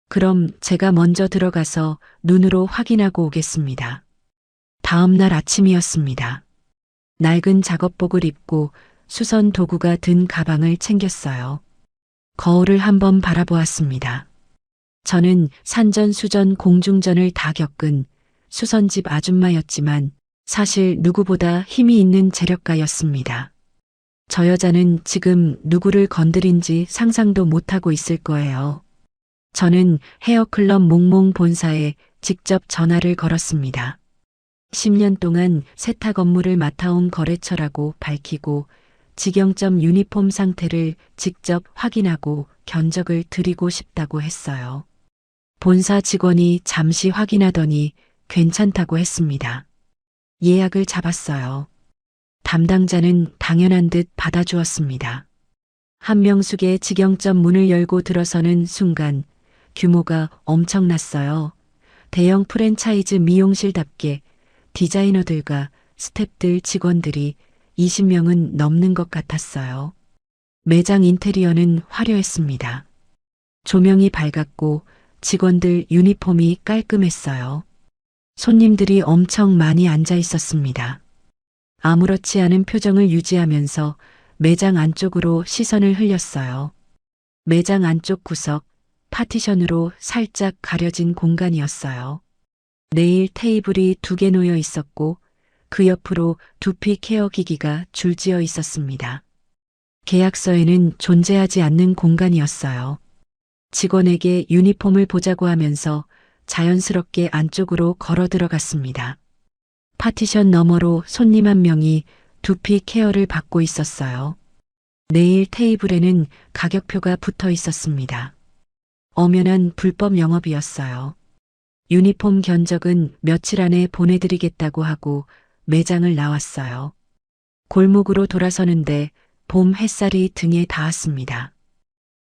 그럼 제가 먼저 들어가서 눈으로 확인하고 오겠습니다. 다음 날 아침이었습니다. 낡은 작업복을 입고 수선 도구가 든 가방을 챙겼어요. 거울을 한번 바라보았습니다. 저는 산전수전 공중전을 다 겪은 수선집 아줌마였지만 사실 누구보다 힘이 있는 재력가였습니다. 저 여자는 지금 누구를 건드린지 상상도 못하고 있을 거예요. 저는 헤어클럽 몽몽 본사에 직접 전화를 걸었습니다. 10년 동안 세탁 업무를 맡아온 거래처라고 밝히고 직영점 유니폼 상태를 직접 확인하고 견적을 드리고 싶다고 했어요. 본사 직원이 잠시 확인하더니 괜찮다고 했습니다. 예약을 잡았어요. 담당자는 당연한 듯 받아주었습니다. 한명숙의 직영점 문을 열고 들어서는 순간 규모가 엄청났어요. 대형 프랜차이즈 미용실답게 디자이너들과 스태프들 직원들이 20명은 넘는 것 같았어요. 매장 인테리어는 화려했습니다. 조명이 밝았고 직원들 유니폼이 깔끔했어요. 손님들이 엄청 많이 앉아 있었습니다. 아무렇지 않은 표정을 유지하면서 매장 안쪽으로 시선을 흘렸어요. 매장 안쪽 구석, 파티션으로 살짝 가려진 공간이었어요. 네일 테이블이 2개 놓여 있었고 그 옆으로 두피 케어 기기가 줄지어 있었습니다. 계약서에는 존재하지 않는 공간이었어요. 직원에게 유니폼을 보자고 하면서 자연스럽게 안쪽으로 걸어 들어갔습니다. 파티션 너머로 손님 한 명이 두피 케어를 받고 있었어요. 네일 테이블에는 가격표가 붙어 있었습니다. 엄연한 불법 영업이었어요. 유니폼 견적은 며칠 안에 보내드리겠다고 하고 매장을 나왔어요. 골목으로 돌아서는데 봄 햇살이 등에 닿았습니다.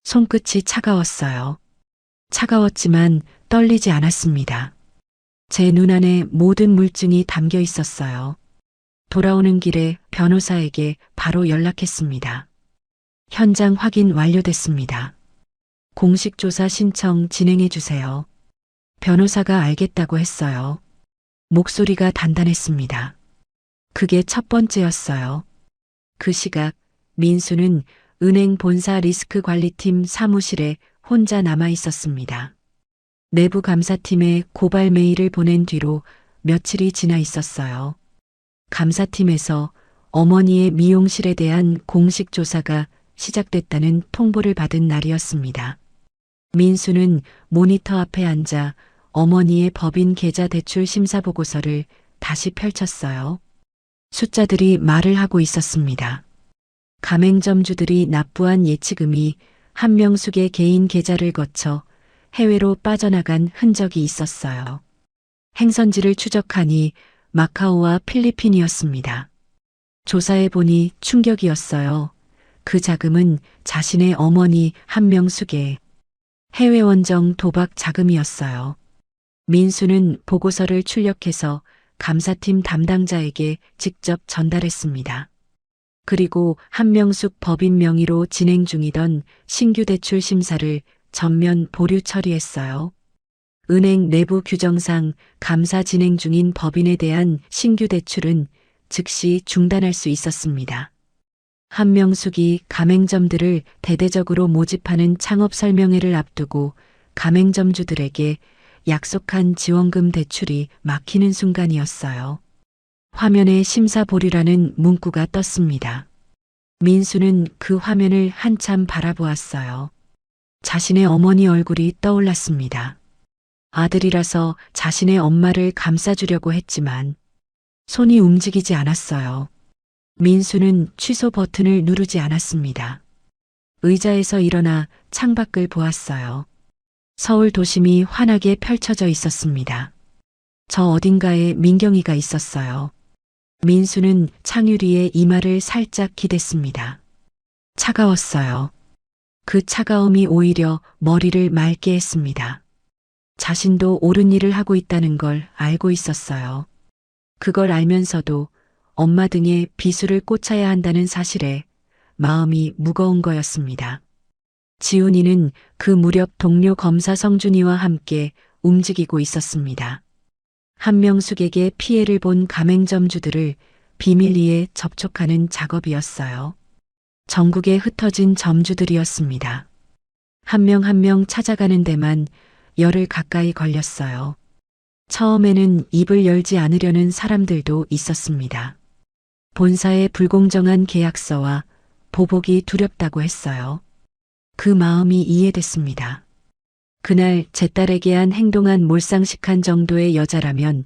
손끝이 차가웠어요. 차가웠지만 떨리지 않았습니다. 제 눈 안에 모든 물증이 담겨 있었어요. 돌아오는 길에 변호사에게 바로 연락했습니다. 현장 확인 완료됐습니다. 공식 조사 신청 진행해 주세요. 변호사가 알겠다고 했어요. 목소리가 단단했습니다. 그게 첫 번째였어요. 그 시각 민수는 은행 본사 리스크 관리팀 사무실에 혼자 남아 있었습니다. 내부 감사팀에 고발 메일을 보낸 뒤로 며칠이 지나 있었어요. 감사팀에서 어머니의 미용실에 대한 공식 조사가 시작됐다는 통보를 받은 날이었습니다. 민수는 모니터 앞에 앉아 어머니의 법인 계좌 대출 심사 보고서를 다시 펼쳤어요. 숫자들이 말을 하고 있었습니다. 가맹점주들이 납부한 예치금이 한명숙의 개인 계좌를 거쳐 해외로 빠져나간 흔적이 있었어요. 행선지를 추적하니 마카오와 필리핀이었습니다. 조사해 보니 충격이었어요. 그 자금은 자신의 어머니 한명숙의 해외 원정 도박 자금이었어요. 민수는 보고서를 출력해서 감사팀 담당자에게 직접 전달했습니다. 그리고 한명숙 법인 명의로 진행 중이던 신규 대출 심사를 전면 보류 처리했어요. 은행 내부 규정상 감사 진행 중인 법인에 대한 신규 대출은 즉시 중단할 수 있었습니다. 한명숙이 가맹점들을 대대적으로 모집하는 창업 설명회를 앞두고 가맹점주들에게 약속한 지원금 대출이 막히는 순간이었어요. 화면에 심사 보류라는 문구가 떴습니다. 민수는 그 화면을 한참 바라보았어요. 자신의 어머니 얼굴이 떠올랐습니다. 아들이라서 자신의 엄마를 감싸주려고 했지만 손이 움직이지 않았어요. 민수는 취소 버튼을 누르지 않았습니다. 의자에서 일어나 창밖을 보았어요. 서울 도심이 환하게 펼쳐져 있었습니다. 저 어딘가에 민경이가 있었어요. 민수는 창유리에 이마를 살짝 기댔습니다. 차가웠어요. 그 차가움이 오히려 머리를 맑게 했습니다. 자신도 옳은 일을 하고 있다는 걸 알고 있었어요. 그걸 알면서도 엄마 등에 비수를 꽂아야 한다는 사실에 마음이 무거운 거였습니다. 지훈이는 그 무렵 동료 검사 성준이와 함께 움직이고 있었습니다. 한명숙에게 피해를 본 가맹점주들을 비밀리에 접촉하는 작업이었어요. 전국에 흩어진 점주들이었습니다. 한 명 한 명 찾아가는 데만 열흘 가까이 걸렸어요. 처음에는 입을 열지 않으려는 사람들도 있었습니다. 본사의 불공정한 계약서와 보복이 두렵다고 했어요. 그 마음이 이해됐습니다. 그날 제 딸에게 한 행동한 몰상식한 정도의 여자라면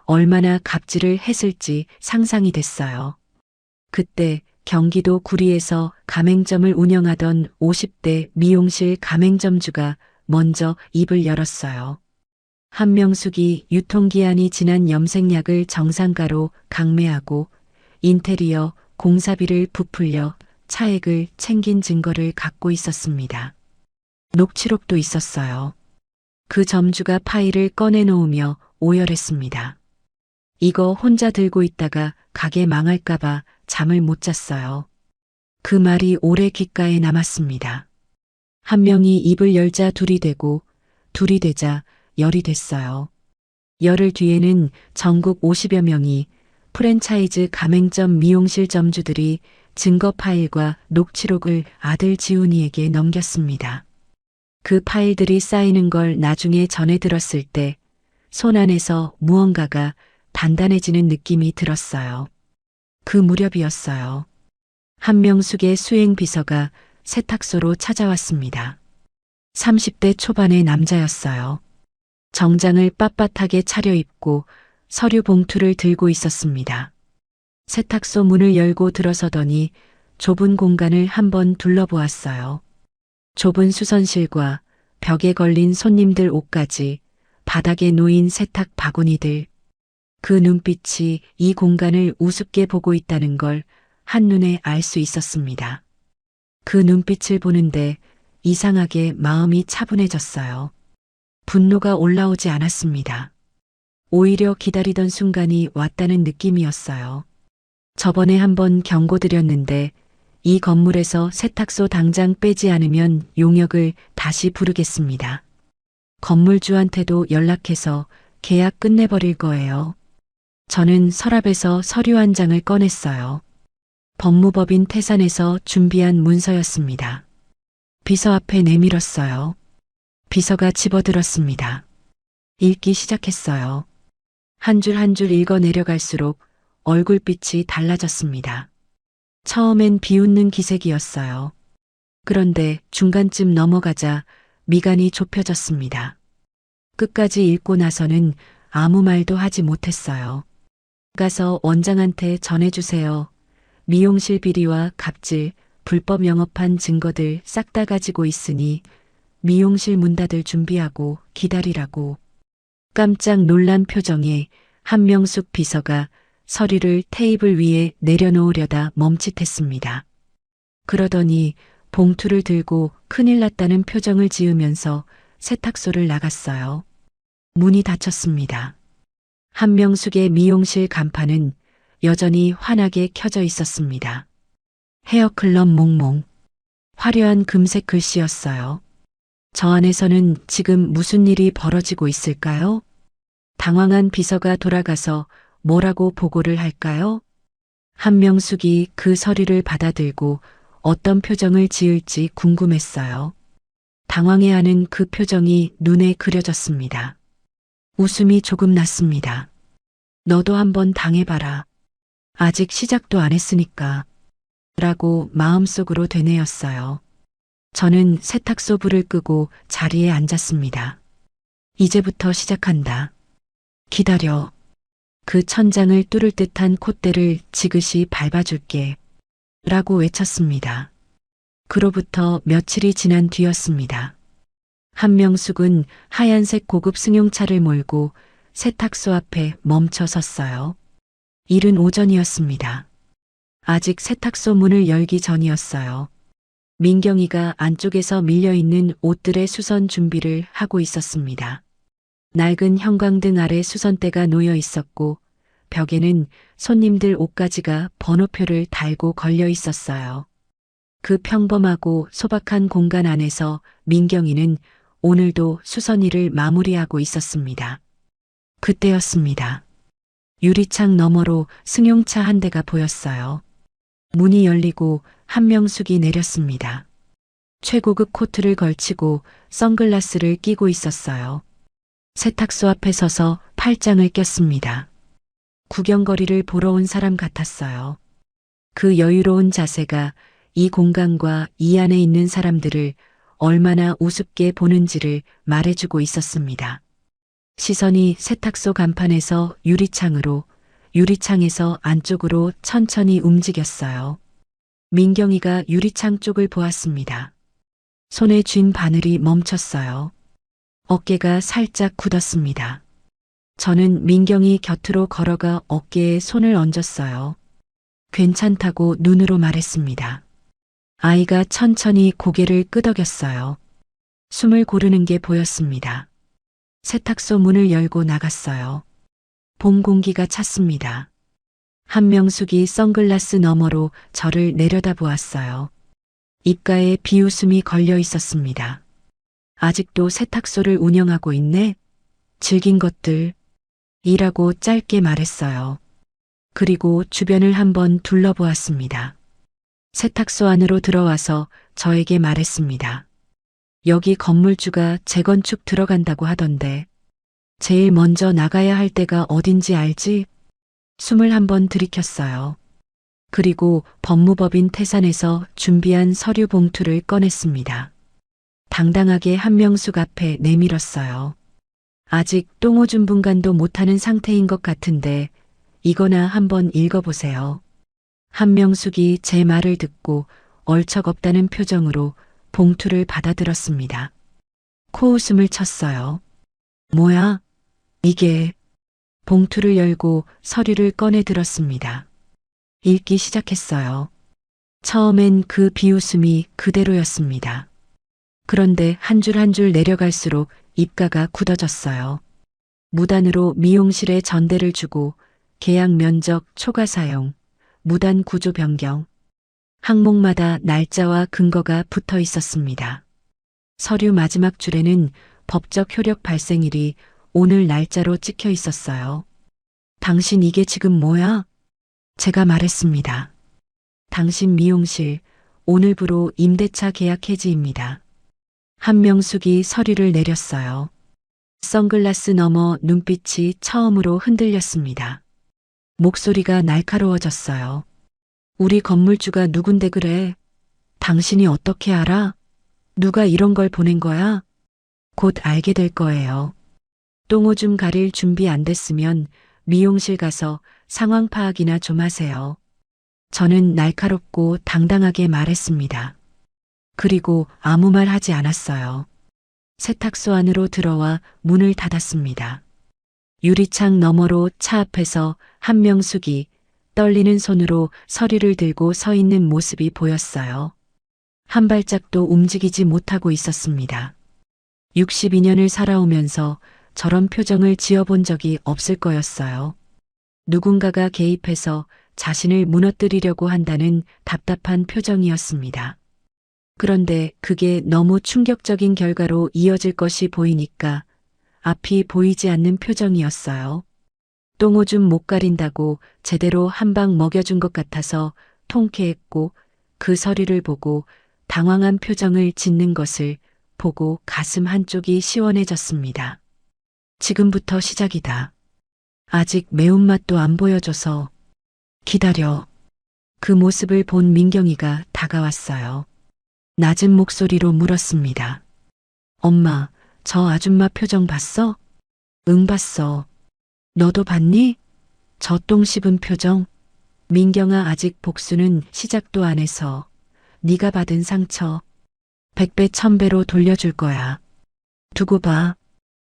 얼마나 갑질을 했을지 상상이 됐어요. 그때 경기도 구리에서 가맹점을 운영하던 50대 미용실 가맹점주가 먼저 입을 열었어요. 한명숙이 유통기한이 지난 염색약을 정상가로 강매하고 인테리어 공사비를 부풀려 차액을 챙긴 증거를 갖고 있었습니다. 녹취록도 있었어요. 그 점주가 파일을 꺼내놓으며 오열했습니다. 이거 혼자 들고 있다가 가게 망할까봐 잠을 못 잤어요. 그 말이 오래 귓가에 남았습니다. 한 명이 입을 열자 둘이 되고 둘이 되자 열이 됐어요. 열흘 뒤에는 전국 50여 명이 프랜차이즈 가맹점 미용실 점주들이 증거 파일과 녹취록을 아들 지훈이에게 넘겼습니다. 그 파일들이 쌓이는 걸 나중에 전해 들었을 때 손 안에서 무언가가 단단해지는 느낌이 들었어요. 그 무렵이었어요. 한명숙의 수행 비서가 세탁소로 찾아왔습니다. 30대 초반의 남자였어요. 정장을 빳빳하게 차려입고 서류 봉투를 들고 있었습니다. 세탁소 문을 열고 들어서더니 좁은 공간을 한번 둘러보았어요. 좁은 수선실과 벽에 걸린 손님들 옷까지, 바닥에 놓인 세탁 바구니들. 그 눈빛이 이 공간을 우습게 보고 있다는 걸 한눈에 알 수 있었습니다. 그 눈빛을 보는데 이상하게 마음이 차분해졌어요. 분노가 올라오지 않았습니다. 오히려 기다리던 순간이 왔다는 느낌이었어요. 저번에 한번 경고드렸는데 이 건물에서 세탁소 당장 빼지 않으면 용역을 다시 부르겠습니다. 건물주한테도 연락해서 계약 끝내버릴 거예요. 저는 서랍에서 서류 한 장을 꺼냈어요. 법무법인 태산에서 준비한 문서였습니다. 비서 앞에 내밀었어요. 비서가 집어들었습니다. 읽기 시작했어요. 한 줄 한 줄 읽어 내려갈수록 얼굴빛이 달라졌습니다. 처음엔 비웃는 기색이었어요. 그런데 중간쯤 넘어가자 미간이 좁혀졌습니다. 끝까지 읽고 나서는 아무 말도 하지 못했어요. 가서 원장한테 전해주세요. 미용실 비리와 갑질, 불법 영업한 증거들 싹 다 가지고 있으니 미용실 문 닫을 준비하고 기다리라고. 깜짝 놀란 표정에 한명숙 비서가 서류를 테이블 위에 내려놓으려다 멈칫했습니다. 그러더니 봉투를 들고 큰일 났다는 표정을 지으면서 세탁소를 나갔어요. 문이 닫혔습니다. 한명숙의 미용실 간판은 여전히 환하게 켜져 있었습니다. 헤어클럽 몽몽. 화려한 금색 글씨였어요. 저 안에서는 지금 무슨 일이 벌어지고 있을까요? 당황한 비서가 돌아가서 뭐라고 보고를 할까요? 한명숙이 그 서류를 받아들고 어떤 표정을 지을지 궁금했어요. 당황해하는 그 표정이 눈에 그려졌습니다. 웃음이 조금 났습니다. 너도 한번 당해봐라. 아직 시작도 안 했으니까. 라고 마음속으로 되뇌었어요. 저는 세탁소 불을 끄고 자리에 앉았습니다. 이제부터 시작한다. 기다려. 그 천장을 뚫을 듯한 콧대를 지그시 밟아줄게. 라고 외쳤습니다. 그로부터 며칠이 지난 뒤였습니다. 한명숙은 하얀색 고급 승용차를 몰고 세탁소 앞에 멈춰 섰어요. 이른 오전이었습니다. 아직 세탁소 문을 열기 전이었어요. 민경이가 안쪽에서 밀려있는 옷들의 수선 준비를 하고 있었습니다. 낡은 형광등 아래 수선대가 놓여 있었고 벽에는 손님들 옷가지가 번호표를 달고 걸려 있었어요. 그 평범하고 소박한 공간 안에서 민경이는 오늘도 수선일을 마무리하고 있었습니다. 그때였습니다. 유리창 너머로 승용차 한 대가 보였어요. 문이 열리고 한명숙이 내렸습니다. 최고급 코트를 걸치고 선글라스를 끼고 있었어요. 세탁소 앞에 서서 팔짱을 꼈습니다. 구경거리를 보러 온 사람 같았어요. 그 여유로운 자세가 이 공간과 이 안에 있는 사람들을 얼마나 우습게 보는지를 말해주고 있었습니다. 시선이 세탁소 간판에서 유리창으로, 유리창에서 안쪽으로 천천히 움직였어요. 민경이가 유리창 쪽을 보았습니다. 손에 쥔 바늘이 멈췄어요. 어깨가 살짝 굳었습니다. 저는 민경이 곁으로 걸어가 어깨에 손을 얹었어요. 괜찮다고 눈으로 말했습니다. 아이가 천천히 고개를 끄덕였어요. 숨을 고르는 게 보였습니다. 세탁소 문을 열고 나갔어요. 봄 공기가 찼습니다. 한명숙이 선글라스 너머로 저를 내려다보았어요. 입가에 비웃음이 걸려 있었습니다. 아직도 세탁소를 운영하고 있네? 즐긴 것들. 이라고 짧게 말했어요. 그리고 주변을 한번 둘러보았습니다. 세탁소 안으로 들어와서 저에게 말했습니다. 여기 건물주가 재건축 들어간다고 하던데 제일 먼저 나가야 할 때가 어딘지 알지? 숨을 한번 들이켰어요. 그리고 법무법인 태산에서 준비한 서류 봉투를 꺼냈습니다. 당당하게 한명숙 앞에 내밀었어요. 아직 똥오줌 분간도 못하는 상태인 것 같은데 이거나 한번 읽어보세요. 한명숙이 제 말을 듣고 얼척없다는 표정으로 봉투를 받아들었습니다. 코웃음을 쳤어요. 뭐야? 이게. 봉투를 열고 서류를 꺼내 들었습니다. 읽기 시작했어요. 처음엔 그 비웃음이 그대로였습니다. 그런데 한 줄 한 줄 내려갈수록 입가가 굳어졌어요. 무단으로 미용실에 전대를 주고 계약 면적 초과 사용, 무단 구조 변경. 항목마다 날짜와 근거가 붙어 있었습니다. 서류 마지막 줄에는 법적 효력 발생일이 오늘 날짜로 찍혀 있었어요. 당신 이게 지금 뭐야? 제가 말했습니다. 당신 미용실 오늘부로 임대차 계약 해지입니다. 한명숙이 서류를 내렸어요. 선글라스 너머 눈빛이 처음으로 흔들렸습니다. 목소리가 날카로워졌어요. 우리 건물주가 누군데 그래? 당신이 어떻게 알아? 누가 이런 걸 보낸 거야? 곧 알게 될 거예요. 똥오줌 가릴 준비 안 됐으면 미용실 가서 상황 파악이나 좀 하세요. 저는 날카롭고 당당하게 말했습니다. 그리고 아무 말 하지 않았어요. 세탁소 안으로 들어와 문을 닫았습니다. 유리창 너머로 차 앞에서 한명숙이 떨리는 손으로 서류를 들고 서 있는 모습이 보였어요. 한 발짝도 움직이지 못하고 있었습니다. 62년을 살아오면서 저런 표정을 지어본 적이 없을 거였어요. 누군가가 개입해서 자신을 무너뜨리려고 한다는 답답한 표정이었습니다. 그런데 그게 너무 충격적인 결과로 이어질 것이 보이니까 앞이 보이지 않는 표정이었어요. 똥오줌 못 가린다고 제대로 한 방 먹여준 것 같아서 통쾌했고 그 서류를 보고 당황한 표정을 짓는 것을 보고 가슴 한쪽이 시원해졌습니다. 지금부터 시작이다. 아직 매운맛도 안 보여줘서 기다려. 그 모습을 본 민경이가 다가왔어요. 낮은 목소리로 물었습니다. 엄마, 저 아줌마 표정 봤어? 응, 봤어. 너도 봤니? 저 똥 씹은 표정? 민경아, 아직 복수는 시작도 안 해서 네가 받은 상처 100배 1000배로 돌려줄 거야. 두고 봐.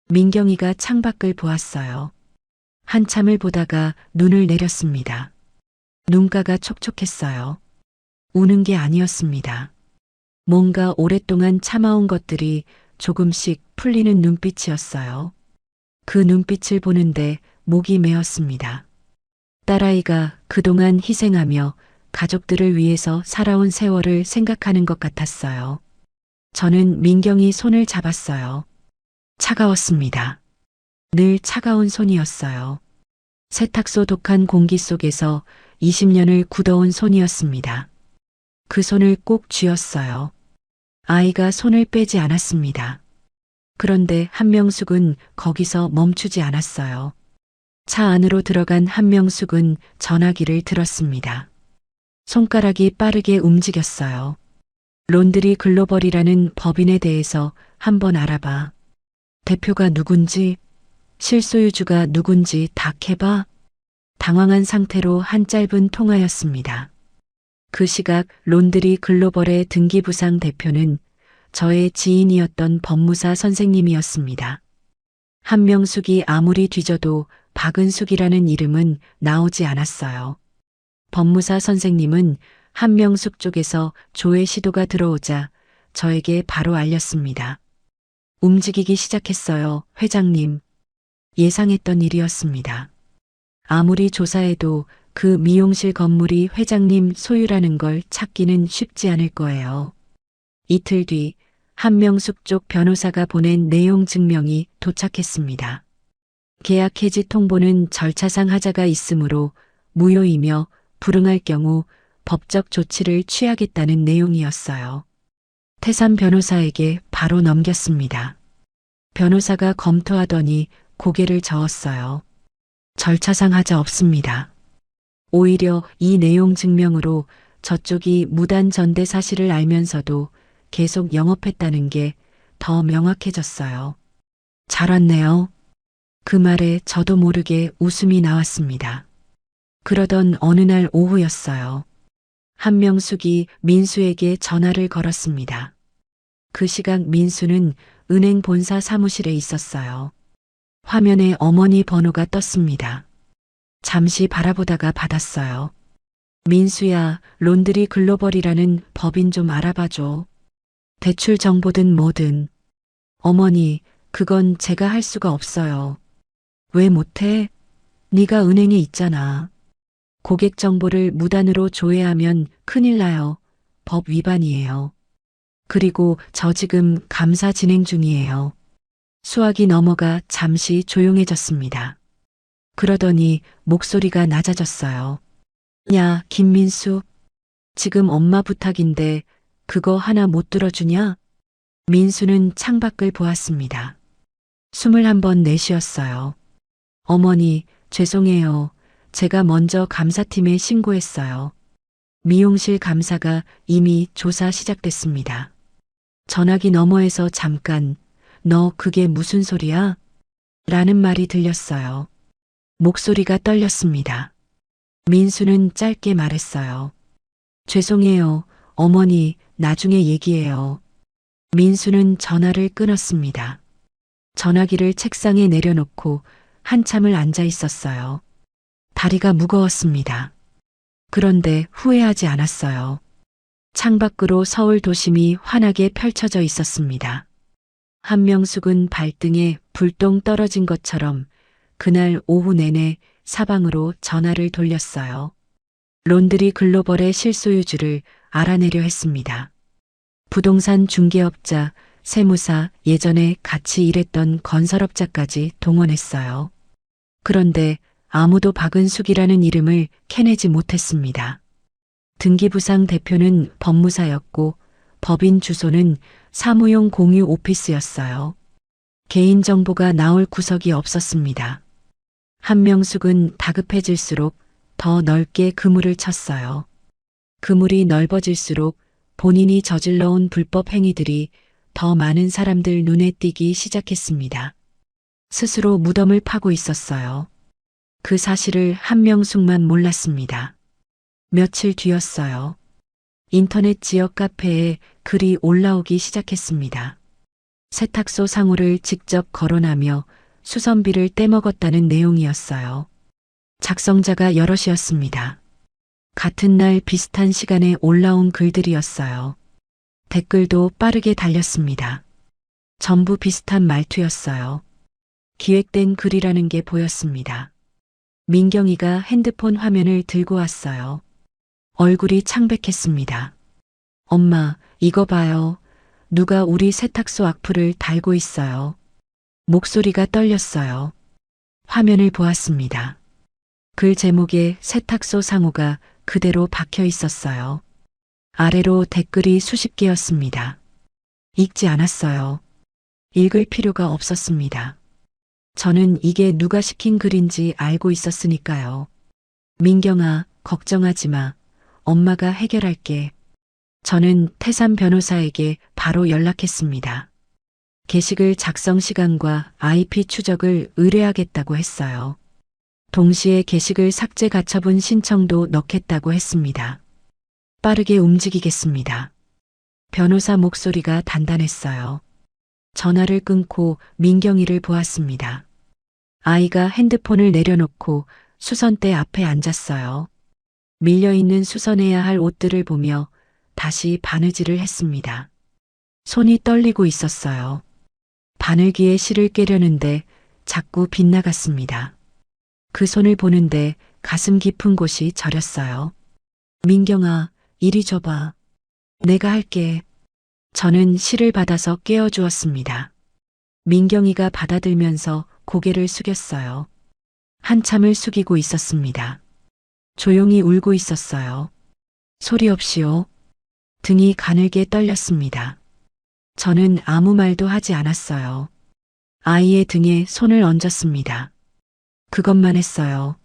민경이가 창밖을 보았어요. 한참을 보다가 눈을 내렸습니다. 눈가가 촉촉했어요. 우는 게 아니었습니다. 뭔가 오랫동안 참아온 것들이 조금씩 풀리는 눈빛이었어요. 그 눈빛을 보는데 목이 메었습니다. 딸아이가 그동안 희생하며 가족들을 위해서 살아온 세월을 생각하는 것 같았어요. 저는 민경이 손을 잡았어요. 차가웠습니다. 늘 차가운 손이었어요. 세탁소 독한 공기 속에서 20년을 굳어온 손이었습니다. 그 손을 꼭 쥐었어요. 아이가 손을 빼지 않았습니다. 그런데 한명숙은 거기서 멈추지 않았어요. 차 안으로 들어간 한명숙은 전화기를 들었습니다. 손가락이 빠르게 움직였어요. 론드리 글로벌이라는 법인에 대해서 한번 알아봐. 대표가 누군지, 실소유주가 누군지 다 캐봐. 당황한 상태로 한 짧은 통화였습니다. 그 시각 론드리 글로벌의 등기부상 대표는 저의 지인이었던 법무사 선생님이었습니다. 한명숙이 아무리 뒤져도 박은숙이라는 이름은 나오지 않았어요. 법무사 선생님은 한명숙 쪽에서 조회 시도가 들어오자 저에게 바로 알렸습니다. 움직이기 시작했어요, 회장님. 예상했던 일이었습니다. 아무리 조사해도 그 미용실 건물이 회장님 소유라는 걸 찾기는 쉽지 않을 거예요. 이틀 뒤 한명숙 쪽 변호사가 보낸 내용 증명이 도착했습니다. 계약 해지 통보는 절차상 하자가 있으므로 무효이며 불응할 경우 법적 조치를 취하겠다는 내용이었어요. 태산 변호사에게 바로 넘겼습니다. 변호사가 검토하더니 고개를 저었어요. 절차상 하자 없습니다. 오히려 이 내용 증명으로 저쪽이 무단 전대 사실을 알면서도 계속 영업했다는 게 더 명확해졌어요. 잘 왔네요. 그 말에 저도 모르게 웃음이 나왔습니다. 그러던 어느 날 오후였어요. 한명숙이 민수에게 전화를 걸었습니다. 그 시각 민수는 은행 본사 사무실에 있었어요. 화면에 어머니 번호가 떴습니다. 잠시 바라보다가 받았어요. 민수야, 론드리 글로벌이라는 법인 좀 알아봐줘. 대출 정보든 뭐든. 어머니, 그건 제가 할 수가 없어요. 왜 못해? 네가 은행에 있잖아. 고객 정보를 무단으로 조회하면 큰일 나요. 법 위반이에요. 그리고 저 지금 감사 진행 중이에요. 수화기 넘어가 잠시 조용해졌습니다. 그러더니 목소리가 낮아졌어요. 야, 김민수. 지금 엄마 부탁인데 그거 하나 못 들어주냐? 민수는 창밖을 보았습니다. 숨을 한번 내쉬었어요. 어머니, 죄송해요. 제가 먼저 감사팀에 신고했어요. 미용실 감사가 이미 조사 시작됐습니다. 전화기 너머에서 잠깐, 너 그게 무슨 소리야? 라는 말이 들렸어요. 목소리가 떨렸습니다. 민수는 짧게 말했어요. 죄송해요. 어머니, 나중에 얘기해요. 민수는 전화를 끊었습니다. 전화기를 책상에 내려놓고 한참을 앉아 있었어요. 다리가 무거웠습니다. 그런데 후회하지 않았어요. 창밖으로 서울 도심이 환하게 펼쳐져 있었습니다. 한명숙은 발등에 불똥 떨어진 것처럼 그날 오후 내내 사방으로 전화를 돌렸어요. 론드리 글로벌의 실소유주를 알아내려 했습니다. 부동산 중개업자, 세무사, 예전에 같이 일했던 건설업자까지 동원했어요. 그런데 아무도 박은숙이라는 이름을 캐내지 못했습니다. 등기부상 대표는 법무사였고 법인 주소는 사무용 공유 오피스였어요. 개인정보가 나올 구석이 없었습니다. 한명숙은 다급해질수록 더 넓게 그물을 쳤어요. 그물이 넓어질수록 본인이 저질러온 불법 행위들이 더 많은 사람들 눈에 띄기 시작했습니다. 스스로 무덤을 파고 있었어요. 그 사실을 한명숙만 몰랐습니다. 며칠 뒤였어요. 인터넷 지역 카페에 글이 올라오기 시작했습니다. 세탁소 상호를 직접 거론하며 수선비를 떼먹었다는 내용이었어요. 작성자가 여럿이었습니다. 같은 날 비슷한 시간에 올라온 글들이었어요. 댓글도 빠르게 달렸습니다. 전부 비슷한 말투였어요. 기획된 글이라는 게 보였습니다. 민경이가 핸드폰 화면을 들고 왔어요. 얼굴이 창백했습니다. 엄마, 이거 봐요. 누가 우리 세탁소 악플을 달고 있어요. 목소리가 떨렸어요. 화면을 보았습니다. 글 제목에 세탁소 상호가 그대로 박혀 있었어요. 아래로 댓글이 수십 개였습니다. 읽지 않았어요. 읽을 필요가 없었습니다. 저는 이게 누가 시킨 글인지 알고 있었으니까요. 민경아, 걱정하지 마. 엄마가 해결할게. 저는 태산 변호사에게 바로 연락했습니다. 게시글 작성 시간과 IP 추적을 의뢰하겠다고 했어요. 동시에 게시글 삭제 가처분 신청도 넣겠다고 했습니다. 빠르게 움직이겠습니다. 변호사 목소리가 단단했어요. 전화를 끊고 민경이를 보았습니다. 아이가 핸드폰을 내려놓고 수선대 앞에 앉았어요. 밀려있는 수선해야 할 옷들을 보며 다시 바느질을 했습니다. 손이 떨리고 있었어요. 바늘기에 실을 깨려는데 자꾸 빗나갔습니다. 그 손을 보는데 가슴 깊은 곳이 저렸어요. 민경아, 이리 줘봐. 내가 할게. 저는 실을 받아서 깨워주었습니다. 민경이가 받아들면서 고개를 숙였어요. 한참을 숙이고 있었습니다. 조용히 울고 있었어요. 소리 없이요. 등이 가늘게 떨렸습니다. 저는 아무 말도 하지 않았어요. 아이의 등에 손을 얹었습니다. 그것만 했어요.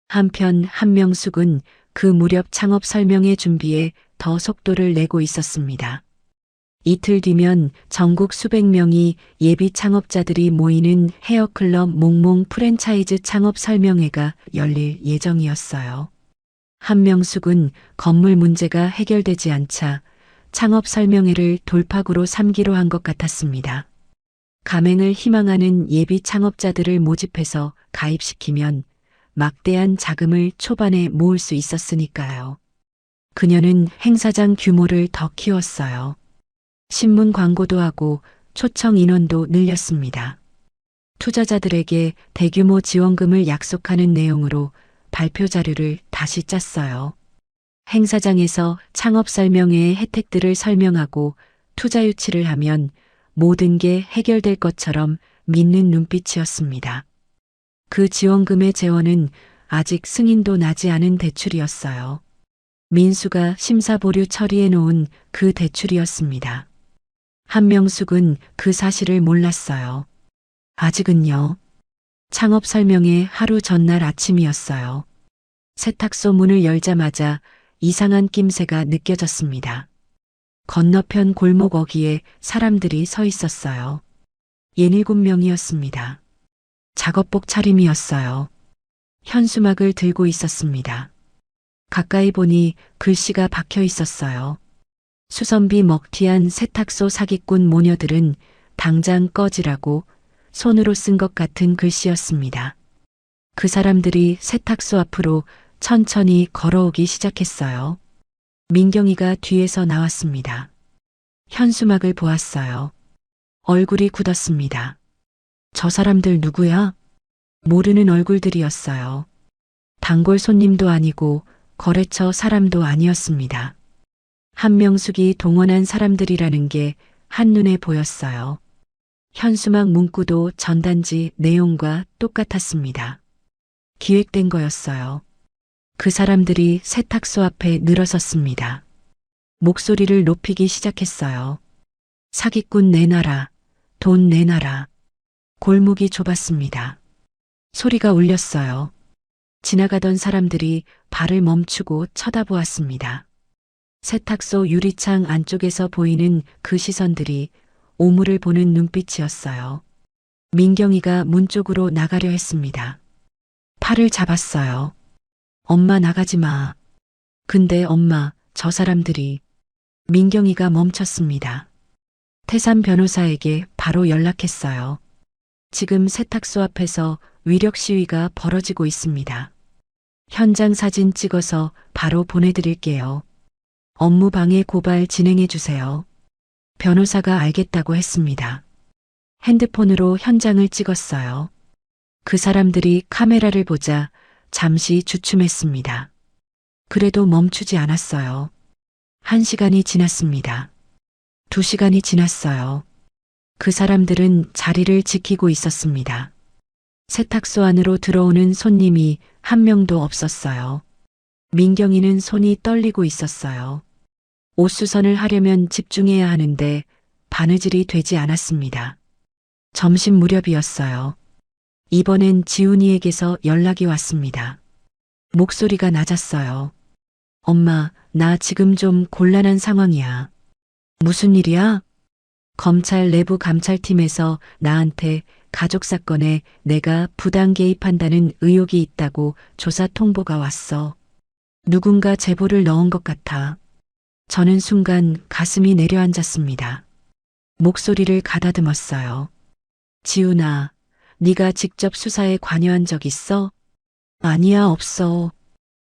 한편 한명숙은 그 무렵 창업 설명회 준비에 더 속도를 내고 있었습니다. 이틀 뒤면 전국 수백 명이 예비 창업자들이 모이는 헤어클럽 몽몽 프랜차이즈 창업 설명회가 열릴 예정이었어요. 한명숙은 건물 문제가 해결되지 않자 창업 설명회를 돌파구로 삼기로 한 것 같았습니다. 가맹을 희망하는 예비 창업자들을 모집해서 가입시키면 막대한 자금을 초반에 모을 수 있었으니까요. 그녀는 행사장 규모를 더 키웠어요. 신문 광고도 하고 초청 인원도 늘렸습니다. 투자자들에게 대규모 지원금을 약속하는 내용으로 발표 자료를 다시 짰어요. 행사장에서 창업 설명회의 혜택들을 설명하고 투자 유치를 하면 모든 게 해결될 것처럼 믿는 눈빛이었습니다. 그 지원금의 재원은 아직 승인도 나지 않은 대출이었어요. 민수가 심사보류 처리해 놓은 그 대출이었습니다. 한명숙은 그 사실을 몰랐어요. 아직은요. 창업 설명회 하루 전날 아침이었어요. 세탁소 문을 열자마자 이상한 낌새가 느껴졌습니다. 건너편 골목 어귀에 사람들이 서 있었어요. 6-7명이었습니다. 작업복 차림이었어요. 현수막을 들고 있었습니다. 가까이 보니 글씨가 박혀 있었어요. 수선비 먹튀한 세탁소 사기꾼 모녀들은 당장 꺼지라고 손으로 쓴 것 같은 글씨였습니다. 그 사람들이 세탁소 앞으로 천천히 걸어오기 시작했어요. 민경이가 뒤에서 나왔습니다. 현수막을 보았어요. 얼굴이 굳었습니다. 저 사람들 누구야? 모르는 얼굴들이었어요. 단골 손님도 아니고 거래처 사람도 아니었습니다. 한명숙이 동원한 사람들이라는 게 한눈에 보였어요. 현수막 문구도 전단지 내용과 똑같았습니다. 기획된 거였어요. 그 사람들이 세탁소 앞에 늘어섰습니다. 목소리를 높이기 시작했어요. 사기꾼 내놔라. 돈 내놔라. 골목이 좁았습니다. 소리가 울렸어요. 지나가던 사람들이 발을 멈추고 쳐다보았습니다. 세탁소 유리창 안쪽에서 보이는 그 시선들이 오물을 보는 눈빛이었어요. 민경이가 문 쪽으로 나가려 했습니다. 팔을 잡았어요. 엄마 나가지 마. 근데 엄마, 저 사람들이. 민경이가 멈췄습니다. 태산 변호사에게 바로 연락했어요. 지금 세탁소 앞에서 위력 시위가 벌어지고 있습니다. 현장 사진 찍어서 바로 보내드릴게요. 업무방해 고발 진행해 주세요. 변호사가 알겠다고 했습니다. 핸드폰으로 현장을 찍었어요. 그 사람들이 카메라를 보자 잠시 주춤했습니다. 그래도 멈추지 않았어요. 1시간이 지났습니다. 2시간이 지났어요. 그 사람들은 자리를 지키고 있었습니다. 세탁소 안으로 들어오는 손님이 한 명도 없었어요. 민경이는 손이 떨리고 있었어요. 옷수선을 하려면 집중해야 하는데 바느질이 되지 않았습니다. 점심 무렵이었어요. 이번엔 지훈이에게서 연락이 왔습니다. 목소리가 낮았어요. 엄마, 나 지금 좀 곤란한 상황이야. 무슨 일이야? 검찰 내부 감찰팀에서 나한테 가족 사건에 내가 부당 개입한다는 의혹이 있다고 조사 통보가 왔어. 누군가 제보를 넣은 것 같아. 저는 순간 가슴이 내려앉았습니다. 목소리를 가다듬었어요. 지훈아, 네가 직접 수사에 관여한 적 있어? 아니야, 없어.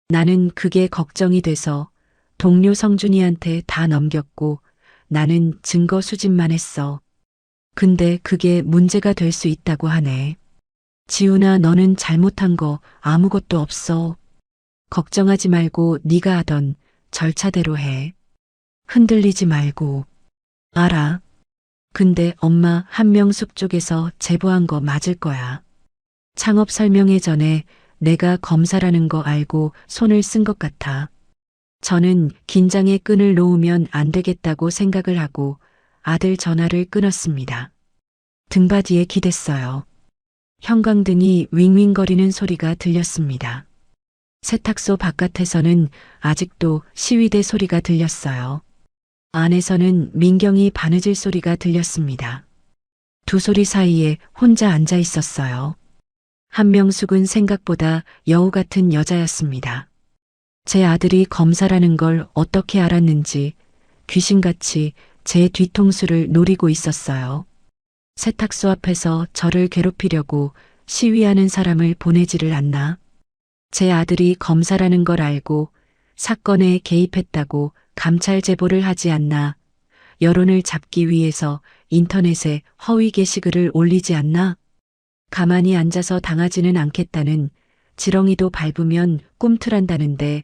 나는 그게 걱정이 돼서 동료 성준이한테 다 넘겼고 나는 증거 수집만 했어. 근데 그게 문제가 될 수 있다고 하네. 지훈아, 너는 잘못한 거 아무것도 없어. 걱정하지 말고 네가 하던 절차대로 해. 흔들리지 말고. 알아. 근데 엄마, 한명숙 쪽에서 제보한 거 맞을 거야. 창업 설명회 전에 내가 검사라는 거 알고 손을 쓴 것 같아. 저는 긴장의 끈을 놓으면 안 되겠다고 생각을 하고 아들 전화를 끊었습니다. 등받이에 기댔어요. 형광등이 윙윙거리는 소리가 들렸습니다. 세탁소 바깥에서는 아직도 시위대 소리가 들렸어요. 안에서는 민경이 바느질 소리가 들렸습니다. 두 소리 사이에 혼자 앉아 있었어요. 한명숙은 생각보다 여우 같은 여자였습니다. 제 아들이 검사라는 걸 어떻게 알았는지 귀신같이 제 뒤통수를 노리고 있었어요. 세탁소 앞에서 저를 괴롭히려고 시위하는 사람을 보내지를 않나? 제 아들이 검사라는 걸 알고 사건에 개입했다고 감찰 제보를 하지 않나? 여론을 잡기 위해서 인터넷에 허위 게시글을 올리지 않나? 가만히 앉아서 당하지는 않겠다는 지렁이도 밟으면 꿈틀한다는데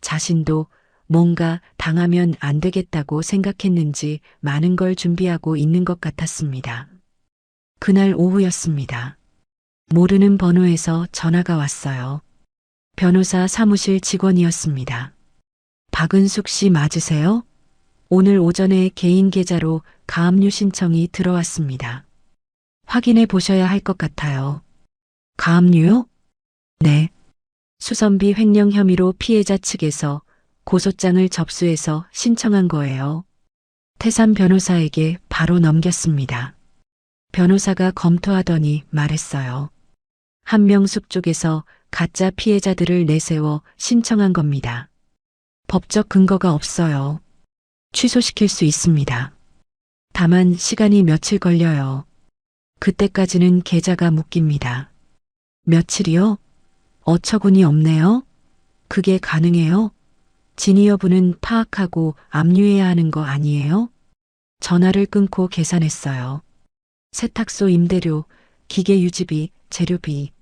자신도 뭔가 당하면 안 되겠다고 생각했는지 많은 걸 준비하고 있는 것 같았습니다. 그날 오후였습니다. 모르는 번호에서 전화가 왔어요. 변호사 사무실 직원이었습니다. 박은숙 씨 맞으세요? 오늘 오전에 개인 계좌로 가압류 신청이 들어왔습니다. 확인해 보셔야 할 것 같아요. 가압류요? 네. 수선비 횡령 혐의로 피해자 측에서 고소장을 접수해서 신청한 거예요. 태산 변호사에게 바로 넘겼습니다. 변호사가 검토하더니 말했어요. 한명숙 쪽에서 가짜 피해자들을 내세워 신청한 겁니다. 법적 근거가 없어요. 취소시킬 수 있습니다. 다만 시간이 며칠 걸려요. 그때까지는 계좌가 묶입니다. 며칠이요? 어처구니 없네요. 그게 가능해요? 진위 여부는 파악하고 압류해야 하는 거 아니에요? 전화를 끊고 계산했어요. 세탁소 임대료, 기계 유지비, 재료비.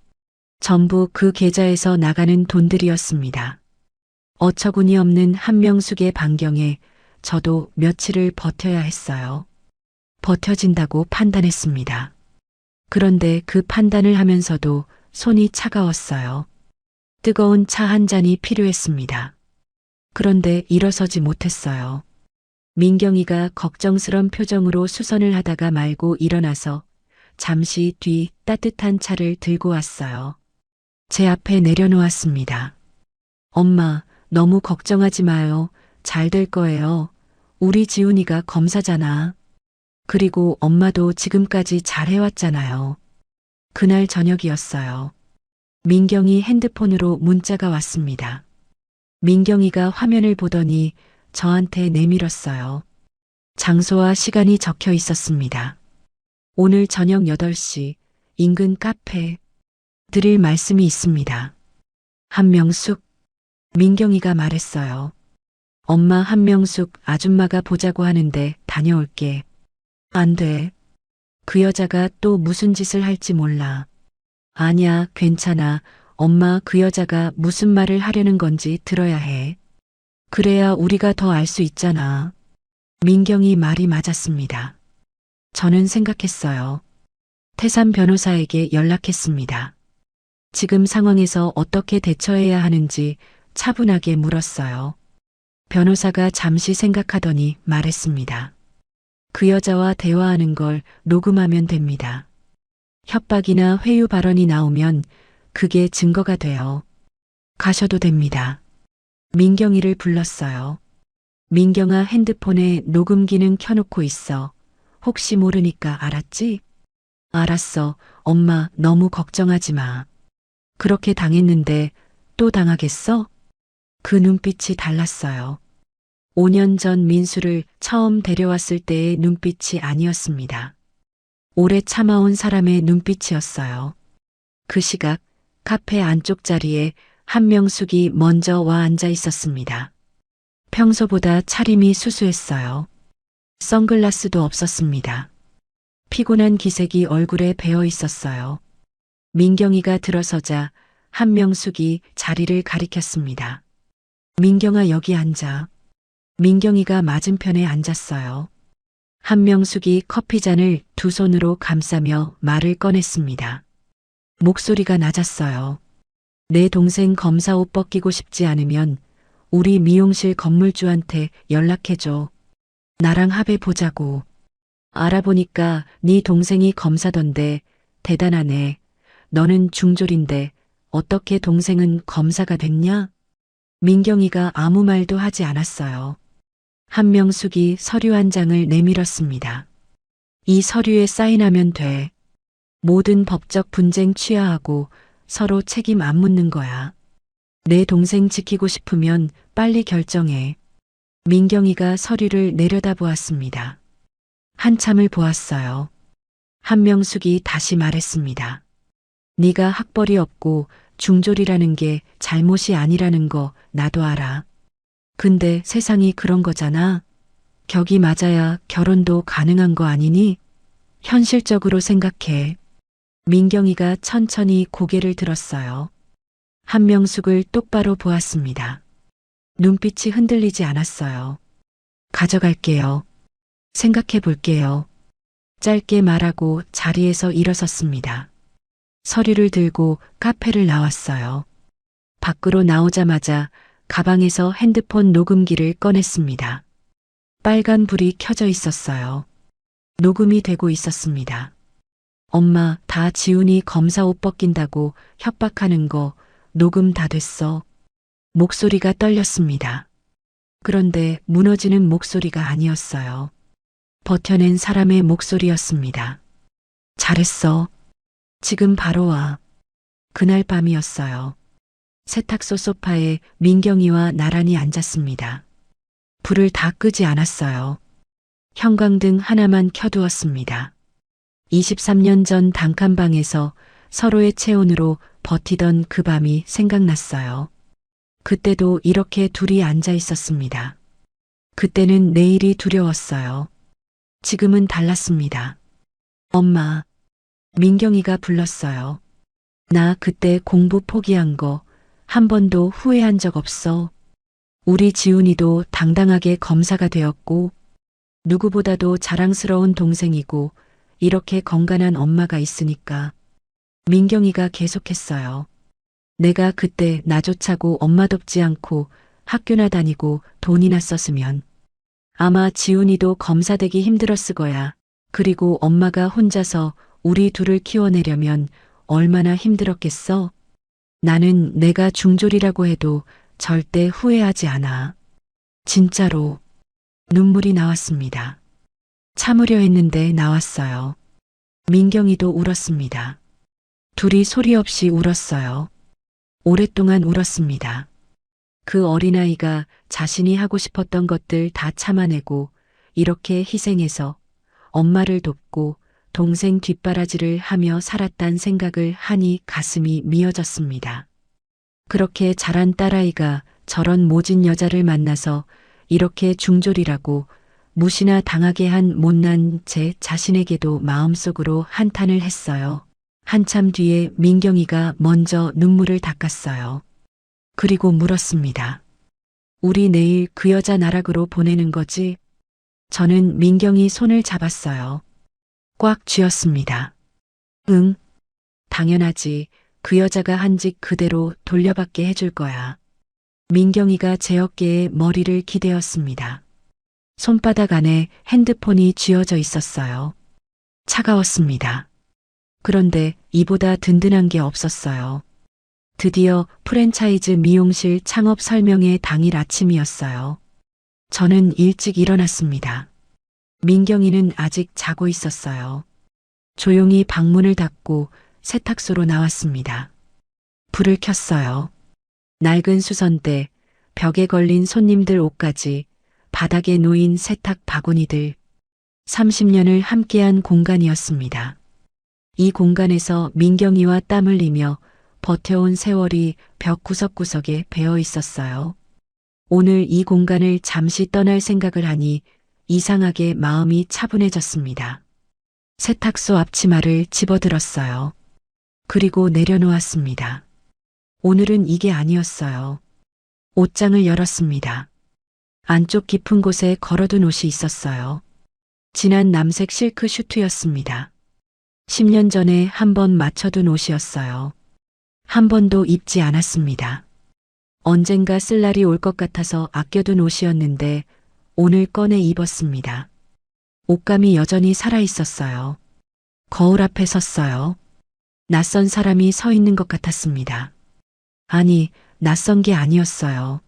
전부 그 계좌에서 나가는 돈들이었습니다. 어처구니 없는 한명숙의 반경에 저도 며칠을 버텨야 했어요. 버텨진다고 판단했습니다. 그런데 그 판단을 하면서도 손이 차가웠어요. 뜨거운 차 한 잔이 필요했습니다. 그런데 일어서지 못했어요. 민경이가 걱정스런 표정으로 수선을 하다가 말고 일어나서 잠시 뒤 따뜻한 차를 들고 왔어요. 제 앞에 내려놓았습니다. 엄마, 너무 걱정하지 마요. 잘 될 거예요. 우리 지훈이가 검사잖아. 그리고 엄마도 지금까지 잘 해왔잖아요. 그날 저녁이었어요. 민경이 핸드폰으로 문자가 왔습니다. 민경이가 화면을 보더니 저한테 내밀었어요. 장소와 시간이 적혀 있었습니다. 오늘 저녁 8시 인근 카페. 드릴 말씀이 있습니다. 한명숙, 민경이가 말했어요. 엄마, 한명숙 아줌마가 보자고 하는데 다녀올게. 안 돼. 그 여자가 또 무슨 짓을 할지 몰라. 아니야, 괜찮아. 엄마, 그 여자가 무슨 말을 하려는 건지 들어야 해. 그래야 우리가 더 알 수 있잖아. 민경이 말이 맞았습니다. 저는 생각했어요. 태산 변호사에게 연락했습니다. 지금 상황에서 어떻게 대처해야 하는지 차분하게 물었어요. 변호사가 잠시 생각하더니 말했습니다. 그 여자와 대화하는 걸 녹음하면 됩니다. 협박이나 회유 발언이 나오면 그게 증거가 돼요. 가셔도 됩니다. 민경이를 불렀어요. 민경아, 핸드폰에 녹음 기능 켜놓고 있어. 혹시 모르니까, 알았지? 알았어. 엄마, 너무 걱정하지 마. 그렇게 당했는데 또 당하겠어? 그 눈빛이 달랐어요. 5년 전 민수를 처음 데려왔을 때의 눈빛이 아니었습니다. 오래 참아온 사람의 눈빛이었어요. 그 시각 카페 안쪽 자리에 한명숙이 먼저 와 앉아 있었습니다. 평소보다 차림이 수수했어요. 선글라스도 없었습니다. 피곤한 기색이 얼굴에 배어 있었어요. 민경이가 들어서자 한명숙이 자리를 가리켰습니다. 민경아, 여기 앉아. 민경이가 맞은편에 앉았어요. 한명숙이 커피잔을 두 손으로 감싸며 말을 꺼냈습니다. 목소리가 낮았어요. 내 동생 검사 옷 벗기고 싶지 않으면 우리 미용실 건물주한테 연락해줘. 나랑 합의 보자고. 알아보니까 네 동생이 검사던데 대단하네. 너는 중졸인데 어떻게 동생은 검사가 됐냐? 민경이가 아무 말도 하지 않았어요. 한명숙이 서류 한 장을 내밀었습니다. 이 서류에 사인하면 돼. 모든 법적 분쟁 취하하고 서로 책임 안 묻는 거야. 내 동생 지키고 싶으면 빨리 결정해. 민경이가 서류를 내려다보았습니다. 한참을 보았어요. 한명숙이 다시 말했습니다. 네가 학벌이 없고 중졸이라는 게 잘못이 아니라는 거 나도 알아. 근데 세상이 그런 거잖아. 격이 맞아야 결혼도 가능한 거 아니니? 현실적으로 생각해. 민경이가 천천히 고개를 들었어요. 한명숙을 똑바로 보았습니다. 눈빛이 흔들리지 않았어요. 가져갈게요. 생각해 볼게요. 짧게 말하고 자리에서 일어섰습니다. 서류를 들고 카페를 나왔어요. 밖으로 나오자마자 가방에서 핸드폰 녹음기를 꺼냈습니다. 빨간 불이 켜져 있었어요. 녹음이 되고 있었습니다. 엄마, 다 지훈이 검사 옷 벗긴다고 협박하는 거 녹음 다 됐어. 목소리가 떨렸습니다. 그런데 무너지는 목소리가 아니었어요. 버텨낸 사람의 목소리였습니다. 잘했어. 지금 바로 와. 그날 밤이었어요. 세탁소 소파에 민경이와 나란히 앉았습니다. 불을 다 끄지 않았어요. 형광등 하나만 켜두었습니다. 23년 전 단칸방에서 서로의 체온으로 버티던 그 밤이 생각났어요. 그때도 이렇게 둘이 앉아 있었습니다. 그때는 내일이 두려웠어요. 지금은 달랐습니다. 엄마, 민경이가 불렀어요. 나 그때 공부 포기한 거 한 번도 후회한 적 없어. 우리 지훈이도 당당하게 검사가 되었고 누구보다도 자랑스러운 동생이고 이렇게 건강한 엄마가 있으니까. 민경이가 계속했어요. 내가 그때 나조차고 엄마 돕지 않고 학교나 다니고 돈이나 썼으면 아마 지훈이도 검사 되기 힘들었을 거야. 그리고 엄마가 혼자서 우리 둘을 키워내려면 얼마나 힘들었겠어? 나는 내가 중졸이라고 해도 절대 후회하지 않아. 진짜로. 눈물이 나왔습니다. 참으려 했는데 나왔어요. 민경이도 울었습니다. 둘이 소리 없이 울었어요. 오랫동안 울었습니다. 그 어린아이가 자신이 하고 싶었던 것들 다 참아내고 이렇게 희생해서 엄마를 돕고 동생 뒷바라지를 하며 살았단 생각을 하니 가슴이 미어졌습니다. 그렇게 자란 딸아이가 저런 모진 여자를 만나서 이렇게 중졸이라고 무시나 당하게 한 못난 제 자신에게도 마음속으로 한탄을 했어요. 한참 뒤에 민경이가 먼저 눈물을 닦았어요. 그리고 물었습니다. 우리 내일 그 여자 나락으로 보내는 거지? 저는 민경이 손을 잡았어요. 꽉 쥐었습니다. 응, 당연하지. 그 여자가 한 직 그대로 돌려받게 해줄 거야. 민경이가 제 어깨에 머리를 기대었습니다. 손바닥 안에 핸드폰이 쥐어져 있었어요. 차가웠습니다. 그런데 이보다 든든한 게 없었어요. 드디어 프랜차이즈 미용실 창업 설명회 당일 아침이었어요. 저는 일찍 일어났습니다. 민경이는 아직 자고 있었어요. 조용히 방문을 닫고 세탁소로 나왔습니다. 불을 켰어요. 낡은 수선대, 벽에 걸린 손님들 옷까지, 바닥에 놓인 세탁 바구니들. 30년을 함께한 공간이었습니다. 이 공간에서 민경이와 땀 흘리며 버텨온 세월이 벽 구석구석에 배어 있었어요. 오늘 이 공간을 잠시 떠날 생각을 하니 이상하게 마음이 차분해졌습니다. 세탁소 앞치마를 집어들었어요. 그리고 내려놓았습니다. 오늘은 이게 아니었어요. 옷장을 열었습니다. 안쪽 깊은 곳에 걸어둔 옷이 있었어요. 진한 남색 실크 슈트였습니다. 10년 전에 한 번 맞춰둔 옷이었어요. 한 번도 입지 않았습니다. 언젠가 쓸 날이 올 것 같아서 아껴둔 옷이었는데 오늘 꺼내 입었습니다. 옷감이 여전히 살아있었어요. 거울 앞에 섰어요. 낯선 사람이 서 있는 것 같았습니다. 아니, 낯선 게 아니었어요.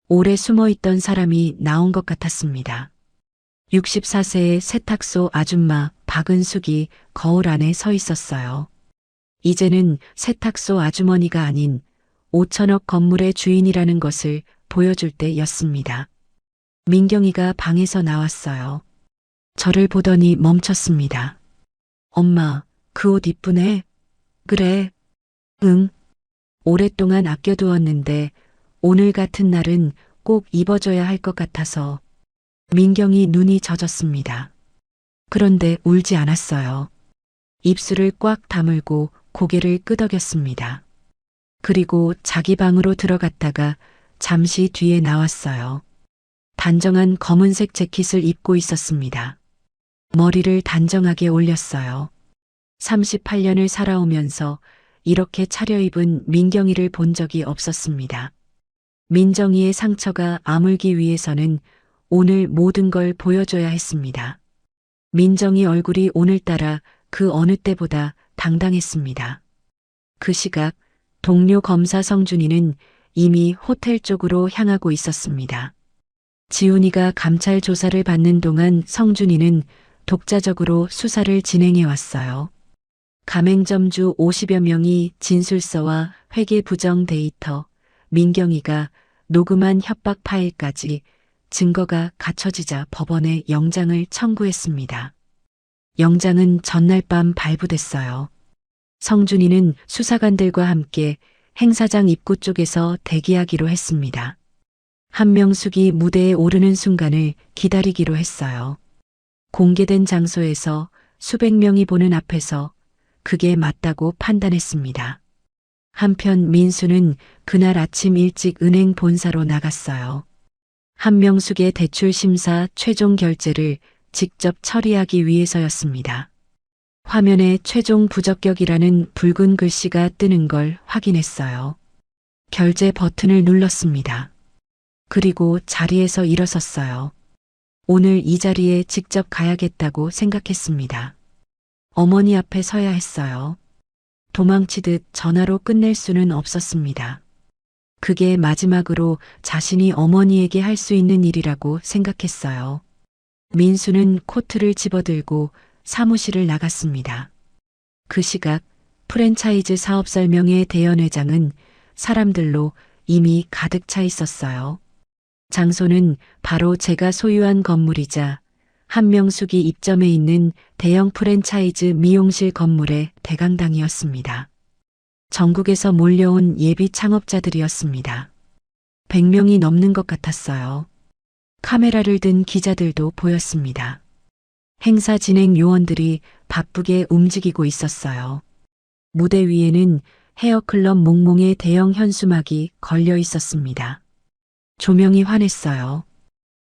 오래 숨어있던 사람이 나온 것 같았습니다. 64세의 세탁소 아줌마 박은숙이 거울 안에 서 있었어요. 이제는 세탁소 아주머니가 아닌 5천억 건물의 주인이라는 것을 보여줄 때였습니다. 민경이가 방에서 나왔어요. 저를 보더니 멈췄습니다. 엄마, 그 옷 이쁘네. 그래. 응. 오랫동안 아껴두었는데 오늘 같은 날은 꼭 입어줘야 할 것 같아서. 민경이 눈이 젖었습니다. 그런데 울지 않았어요. 입술을 꽉 다물고 고개를 끄덕였습니다. 그리고 자기 방으로 들어갔다가 잠시 뒤에 나왔어요. 단정한 검은색 재킷을 입고 있었습니다. 머리를 단정하게 올렸어요. 38년을 살아오면서 이렇게 차려입은 민경이를 본 적이 없었습니다. 민정이의 상처가 아물기 위해서는 오늘 모든 걸 보여줘야 했습니다. 민정이 얼굴이 오늘따라 그 어느 때보다 당당했습니다. 그 시각 동료 검사 성준이는 이미 호텔 쪽으로 향하고 있었습니다. 지훈이가 감찰 조사를 받는 동안 성준이는 독자적으로 수사를 진행해 왔어요. 가맹점주 50여 명이 진술서와 회계 부정 데이터, 민경이가 녹음한 협박 파일까지 증거가 갖춰지자 법원에 영장을 청구했습니다. 영장은 전날 밤 발부됐어요. 성준이는 수사관들과 함께 행사장 입구 쪽에서 대기하기로 했습니다. 한명숙이 무대에 오르는 순간을 기다리기로 했어요. 공개된 장소에서 수백 명이 보는 앞에서 그게 맞다고 판단했습니다. 한편 민수는 그날 아침 일찍 은행 본사로 나갔어요. 한명숙의 대출 심사 최종 결제를 직접 처리하기 위해서였습니다. 화면에 최종 부적격이라는 붉은 글씨가 뜨는 걸 확인했어요. 결제 버튼을 눌렀습니다. 그리고 자리에서 일어섰어요. 오늘 이 자리에 직접 가야겠다고 생각했습니다. 어머니 앞에 서야 했어요. 도망치듯 전화로 끝낼 수는 없었습니다. 그게 마지막으로 자신이 어머니에게 할 수 있는 일이라고 생각했어요. 민수는 코트를 집어들고 사무실을 나갔습니다. 그 시각 프랜차이즈 사업 설명회 대연회장은 사람들로 이미 가득 차 있었어요. 장소는 바로 제가 소유한 건물이자 한명숙이 입점해 있는 대형 프랜차이즈 미용실 건물의 대강당이었습니다. 전국에서 몰려온 예비 창업자들이었습니다. 100명이 넘는 것 같았어요. 카메라를 든 기자들도 보였습니다. 행사 진행 요원들이 바쁘게 움직이고 있었어요. 무대 위에는 헤어클럽 몽몽의 대형 현수막이 걸려 있었습니다. 조명이 환했어요.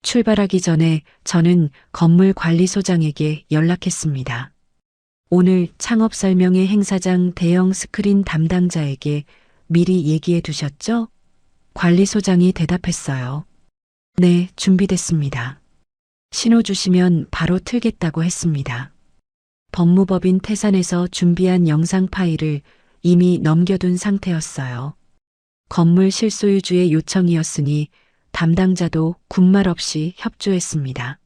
출발하기 전에 저는 건물 관리소장에게 연락했습니다. 오늘 창업 설명회 행사장 대형 스크린 담당자에게 미리 얘기해 두셨죠? 관리소장이 대답했어요. 네, 준비됐습니다. 신호 주시면 바로 틀겠다고 했습니다. 법무법인 태산에서 준비한 영상 파일을 이미 넘겨둔 상태였어요. 건물 실소유주의 요청이었으니 담당자도 군말 없이 협조했습니다.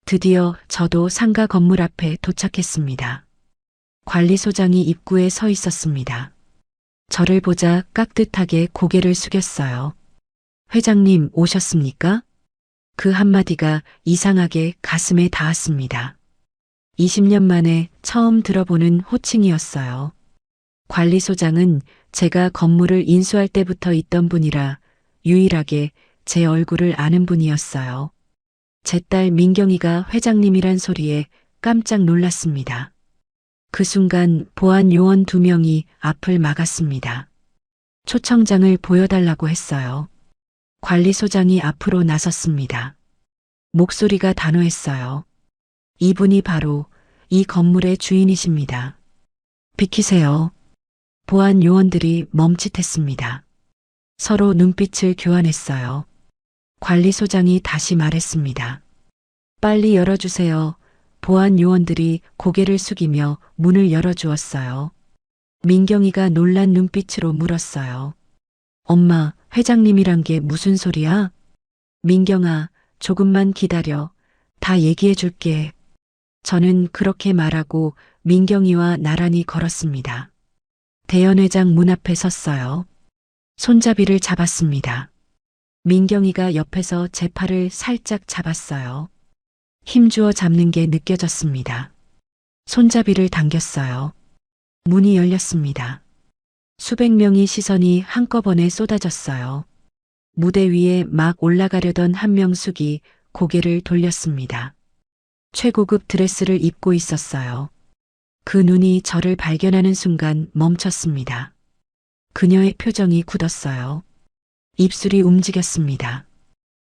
드디어 저도 상가 건물 앞에 도착했습니다. 관리소장이 입구에 서 있었습니다. 저를 보자 깍듯하게 고개를 숙였어요. 회장님 오셨습니까? 그 한마디가 이상하게 가슴에 닿았습니다. 20년 만에 처음 들어보는 호칭이었어요. 관리소장은 제가 건물을 인수할 때부터 있던 분이라 유일하게 제 얼굴을 아는 분이었어요. 제 딸 민경이가 회장님이란 소리에 깜짝 놀랐습니다. 그 순간 보안 요원 2명이 앞을 막았습니다. 초청장을 보여달라고 했어요. 관리소장이 앞으로 나섰습니다. 목소리가 단호했어요. 이분이 바로 이 건물의 주인이십니다. 비키세요. 보안 요원들이 멈칫했습니다. 서로 눈빛을 교환했어요. 관리소장이 다시 말했습니다. 빨리 열어주세요. 보안 요원들이 고개를 숙이며 문을 열어주었어요. 민경이가 놀란 눈빛으로 물었어요. 엄마, 회장님이란 게 무슨 소리야? 민경아, 조금만 기다려. 다 얘기해 줄게. 저는 그렇게 말하고 민경이와 나란히 걸었습니다. 대연회장 문 앞에 섰어요. 손잡이를 잡았습니다. 민경이가 옆에서 제 팔을 살짝 잡았어요. 힘주어 잡는 게 느껴졌습니다. 손잡이를 당겼어요. 문이 열렸습니다. 수백 명의 시선이 한꺼번에 쏟아졌어요. 무대 위에 막 올라가려던 한명숙이 고개를 돌렸습니다. 최고급 드레스를 입고 있었어요. 그 눈이 저를 발견하는 순간 멈췄습니다. 그녀의 표정이 굳었어요. 입술이 움직였습니다.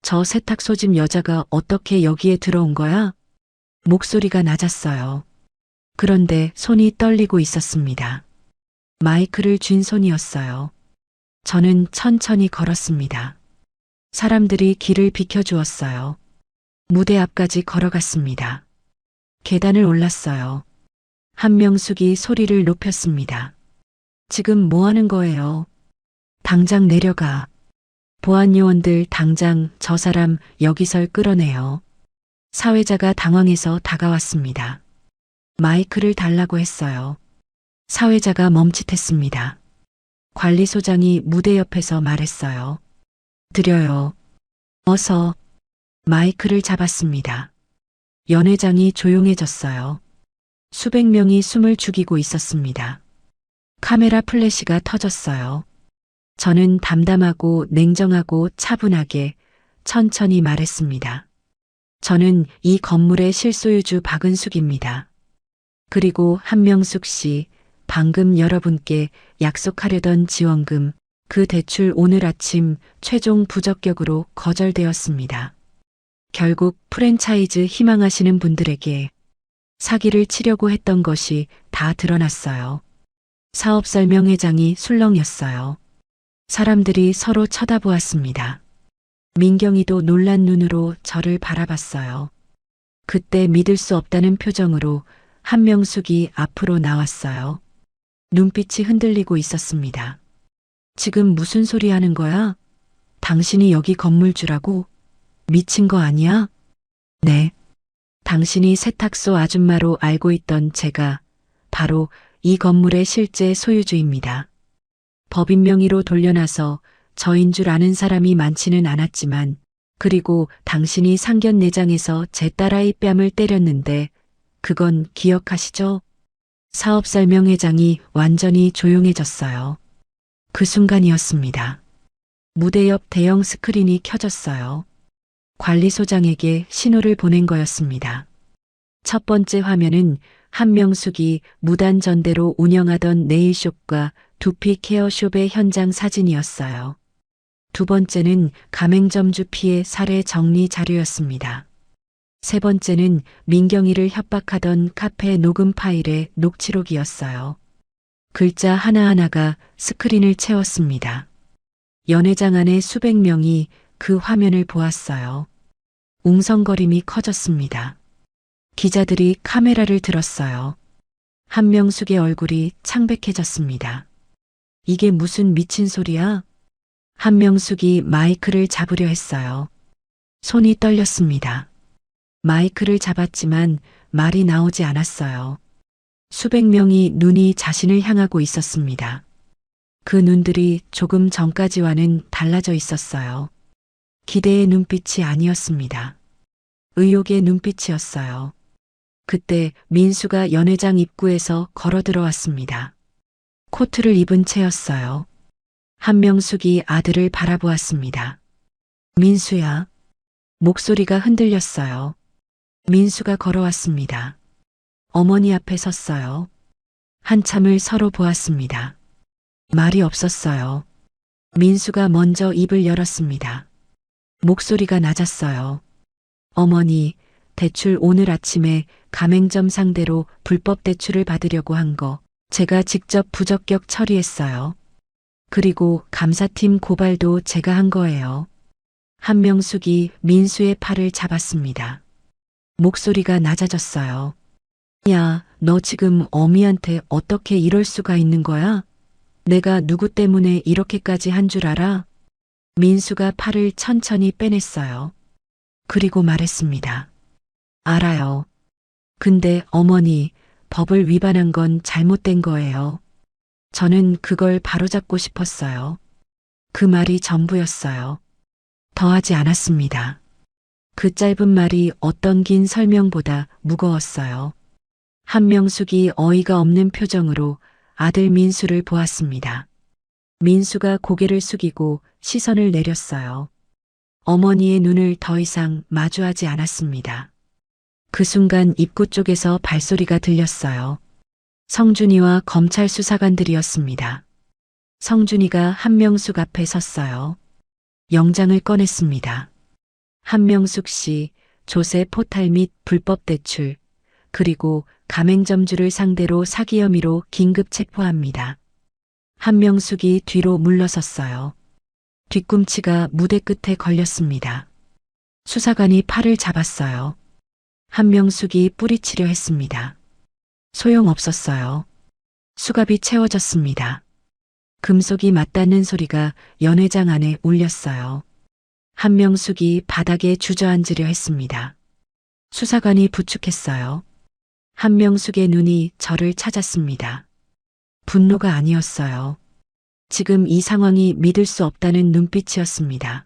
저 세탁소집 여자가 어떻게 여기에 들어온 거야? 목소리가 낮았어요. 그런데 손이 떨리고 있었습니다. 마이크를 쥔 손이었어요. 저는 천천히 걸었습니다. 사람들이 길을 비켜주었어요. 무대 앞까지 걸어갔습니다. 계단을 올랐어요. 한명숙이 소리를 높였습니다. 지금 뭐 하는 거예요? 당장 내려가. 보안 요원들 당장 저 사람 여기서 끌어내요. 사회자가 당황해서 다가왔습니다. 마이크를 달라고 했어요. 사회자가 멈칫했습니다. 관리소장이 무대 옆에서 말했어요. 드려요. 어서. 마이크를 잡았습니다. 연회장이 조용해졌어요. 수백 명이 숨을 죽이고 있었습니다. 카메라 플래시가 터졌어요. 저는 담담하고 냉정하고 차분하게 천천히 말했습니다. 저는 이 건물의 실소유주 박은숙입니다. 그리고 한명숙 씨, 방금 여러분께 약속하려던 지원금, 그 대출 오늘 아침 최종 부적격으로 거절되었습니다. 결국 프랜차이즈 희망하시는 분들에게 사기를 치려고 했던 것이 다 드러났어요. 사업설명회장이 술렁였어요. 사람들이 서로 쳐다보았습니다. 민경이도 놀란 눈으로 저를 바라봤어요. 그때 믿을 수 없다는 표정으로 한명숙이 앞으로 나왔어요. 눈빛이 흔들리고 있었습니다. 지금 무슨 소리 하는 거야? 당신이 여기 건물주라고? 미친 거 아니야? 네. 당신이 세탁소 아줌마로 알고 있던 제가 바로 이 건물의 실제 소유주입니다. 법인 명의로 돌려놔서 저인 줄 아는 사람이 많지는 않았지만, 그리고 당신이 상견례장에서 제 딸아이 뺨을 때렸는데 그건 기억하시죠? 사업설명회장이 완전히 조용해졌어요. 그 순간이었습니다. 무대 옆 대형 스크린이 켜졌어요. 관리소장에게 신호를 보낸 거였습니다. 첫 번째 화면은 한명숙이 무단전대로 운영하던 네일숍과 두피 케어숍의 현장 사진이었어요. 두 번째는 가맹점주 피해 사례 정리 자료였습니다. 세 번째는 민경이를 협박하던 카페 녹음 파일의 녹취록이었어요. 글자 하나하나가 스크린을 채웠습니다. 연회장 안에 수백 명이 그 화면을 보았어요. 웅성거림이 커졌습니다. 기자들이 카메라를 들었어요. 한명숙의 얼굴이 창백해졌습니다. 이게 무슨 미친 소리야? 한명숙이 마이크를 잡으려 했어요. 손이 떨렸습니다. 마이크를 잡았지만 말이 나오지 않았어요. 수백 명이 눈이 자신을 향하고 있었습니다. 그 눈들이 조금 전까지와는 달라져 있었어요. 기대의 눈빛이 아니었습니다. 의욕의 눈빛이었어요. 그때 민수가 연회장 입구에서 걸어 들어왔습니다. 코트를 입은 채였어요. 한명숙이 아들을 바라보았습니다. 민수야. 목소리가 흔들렸어요. 민수가 걸어왔습니다. 어머니 앞에 섰어요. 한참을 서로 보았습니다. 말이 없었어요. 민수가 먼저 입을 열었습니다. 목소리가 낮았어요. 어머니, 대출 오늘 아침에 가맹점 상대로 불법 대출을 받으려고 한 거 제가 직접 부적격 처리했어요. 그리고 감사팀 고발도 제가 한 거예요. 한명숙이 민수의 팔을 잡았습니다. 목소리가 낮아졌어요. 야, 너 지금 어미한테 어떻게 이럴 수가 있는 거야? 내가 누구 때문에 이렇게까지 한 줄 알아? 민수가 팔을 천천히 빼냈어요. 그리고 말했습니다. 알아요. 근데 어머니, 법을 위반한 건 잘못된 거예요. 저는 그걸 바로잡고 싶었어요. 그 말이 전부였어요. 더하지 않았습니다. 그 짧은 말이 어떤 긴 설명보다 무거웠어요. 한명숙이 어이가 없는 표정으로 아들 민수를 보았습니다. 민수가 고개를 숙이고 시선을 내렸어요. 어머니의 눈을 더 이상 마주하지 않았습니다. 그 순간 입구 쪽에서 발소리가 들렸어요. 성준이와 검찰 수사관들이었습니다. 성준이가 한명숙 앞에 섰어요. 영장을 꺼냈습니다. 한명숙 씨, 조세 포탈 및 불법 대출, 그리고 가맹점주를 상대로 사기 혐의로 긴급 체포합니다. 한명숙이 뒤로 물러섰어요. 뒤꿈치가 무대 끝에 걸렸습니다. 수사관이 팔을 잡았어요. 한명숙이 뿌리치려 했습니다. 소용없었어요. 수갑이 채워졌습니다. 금속이 맞닿는 소리가 연회장 안에 울렸어요. 한명숙이 바닥에 주저앉으려 했습니다. 수사관이 부축했어요. 한명숙의 눈이 저를 찾았습니다. 분노가 아니었어요. 지금 이 상황이 믿을 수 없다는 눈빛이었습니다.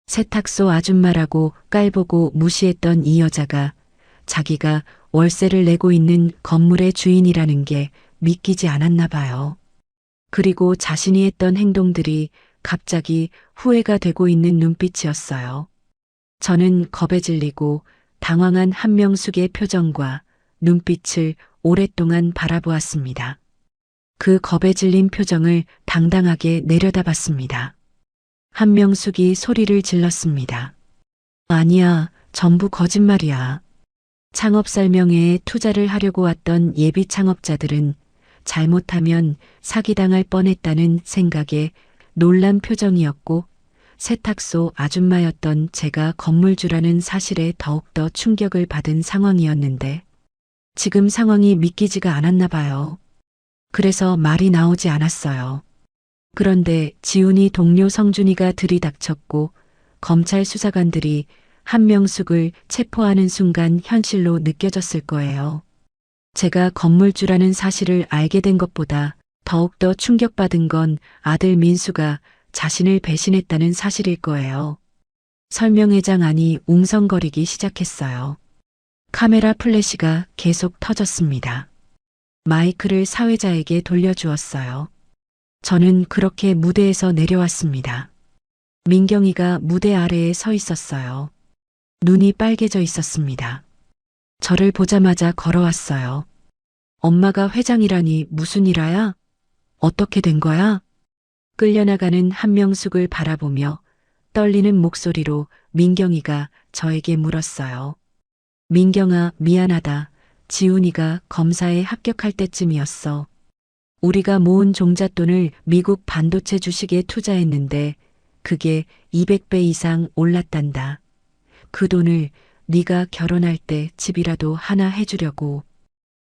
세탁소 아줌마라고 깔보고 무시했던 이 여자가 자기가 월세를 내고 있는 건물의 주인이라는 게 믿기지 않았나 봐요. 그리고 자신이 했던 행동들이 갑자기 후회가 되고 있는 눈빛이었어요. 저는 겁에 질리고 당황한 한명숙의 표정과 눈빛을 오랫동안 바라보았습니다. 그 겁에 질린 표정을 당당하게 내려다봤습니다. 한명숙이 소리를 질렀습니다. 아니야, 전부 거짓말이야. 창업살 명예에 투자를 하려고 왔던 예비 창업자들은 잘못하면 사기당할 뻔했다는 생각에 놀란 표정이었고 세탁소 아줌마였던 제가 건물주라는 사실에 더욱더 충격을 받은 상황이었는데 지금 상황이 믿기지가 않았나 봐요. 그래서 말이 나오지 않았어요. 그런데 지훈이 동료 성준이가 들이닥쳤고 검찰 수사관들이 한명숙을 체포하는 순간 현실로 느껴졌을 거예요. 제가 건물주라는 사실을 알게 된 것보다 더욱더 충격받은 건 아들 민수가 자신을 배신했다는 사실일 거예요. 설명회장 안이 웅성거리기 시작했어요. 카메라 플래시가 계속 터졌습니다. 마이크를 사회자에게 돌려주었어요. 저는 그렇게 무대에서 내려왔습니다. 민경이가 무대 아래에 서 있었어요. 눈이 빨개져 있었습니다. 저를 보자마자 걸어왔어요. 엄마가 회장이라니 무슨 일화야? 어떻게 된 거야? 끌려나가는 한명숙을 바라보며 떨리는 목소리로 민경이가 저에게 물었어요. 민경아, 미안하다. 지훈이가 검사에 합격할 때쯤이었어. 우리가 모은 종잣돈을 미국 반도체 주식에 투자했는데 그게 200배 이상 올랐단다. 그 돈을 네가 결혼할 때 집이라도 하나 해주려고.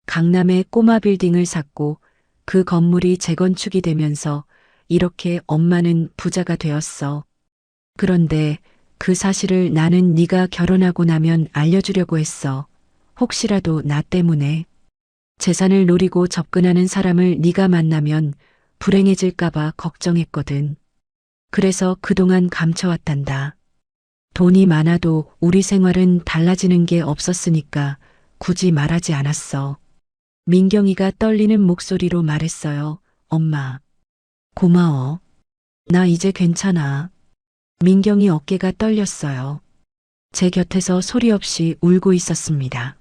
강남에 꼬마 빌딩을 샀고 그 건물이 재건축이 되면서 이렇게 엄마는 부자가 되었어. 그런데 그 사실을 나는 네가 결혼하고 나면 알려주려고 했어. 혹시라도 나 때문에 재산을 노리고 접근하는 사람을 네가 만나면 불행해질까봐 걱정했거든. 그래서 그동안 감춰왔단다. 돈이 많아도 우리 생활은 달라지는 게 없었으니까 굳이 말하지 않았어. 민경이가 떨리는 목소리로 말했어요. 엄마, 고마워. 나 이제 괜찮아. 민경이 어깨가 떨렸어요. 제 곁에서 소리 없이 울고 있었습니다.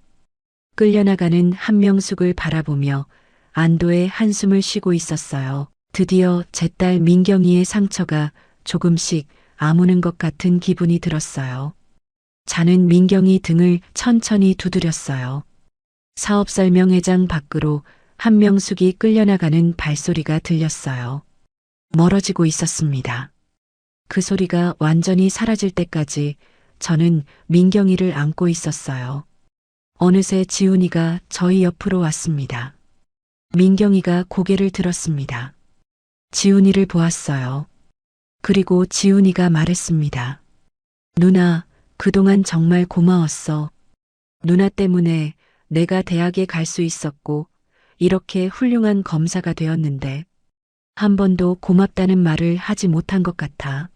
끌려나가는 한명숙을 바라보며 안도의 한숨을 쉬고 있었어요. 드디어 제 딸 민경이의 상처가 조금씩 아무는 것 같은 기분이 들었어요. 자는 민경이 등을 천천히 두드렸어요. 사업설명회장 밖으로 한명숙이 끌려나가는 발소리가 들렸어요. 멀어지고 있었습니다. 그 소리가 완전히 사라질 때까지 저는 민경이를 안고 있었어요. 어느새 지훈이가 저희 옆으로 왔습니다. 민경이가 고개를 들었습니다. 지훈이를 보았어요. 그리고 지훈이가 말했습니다. 누나, 그동안 정말 고마웠어. 누나 때문에 내가 대학에 갈 수 있었고 이렇게 훌륭한 검사가 되었는데 한 번도 고맙다는 말을 하지 못한 것 같아.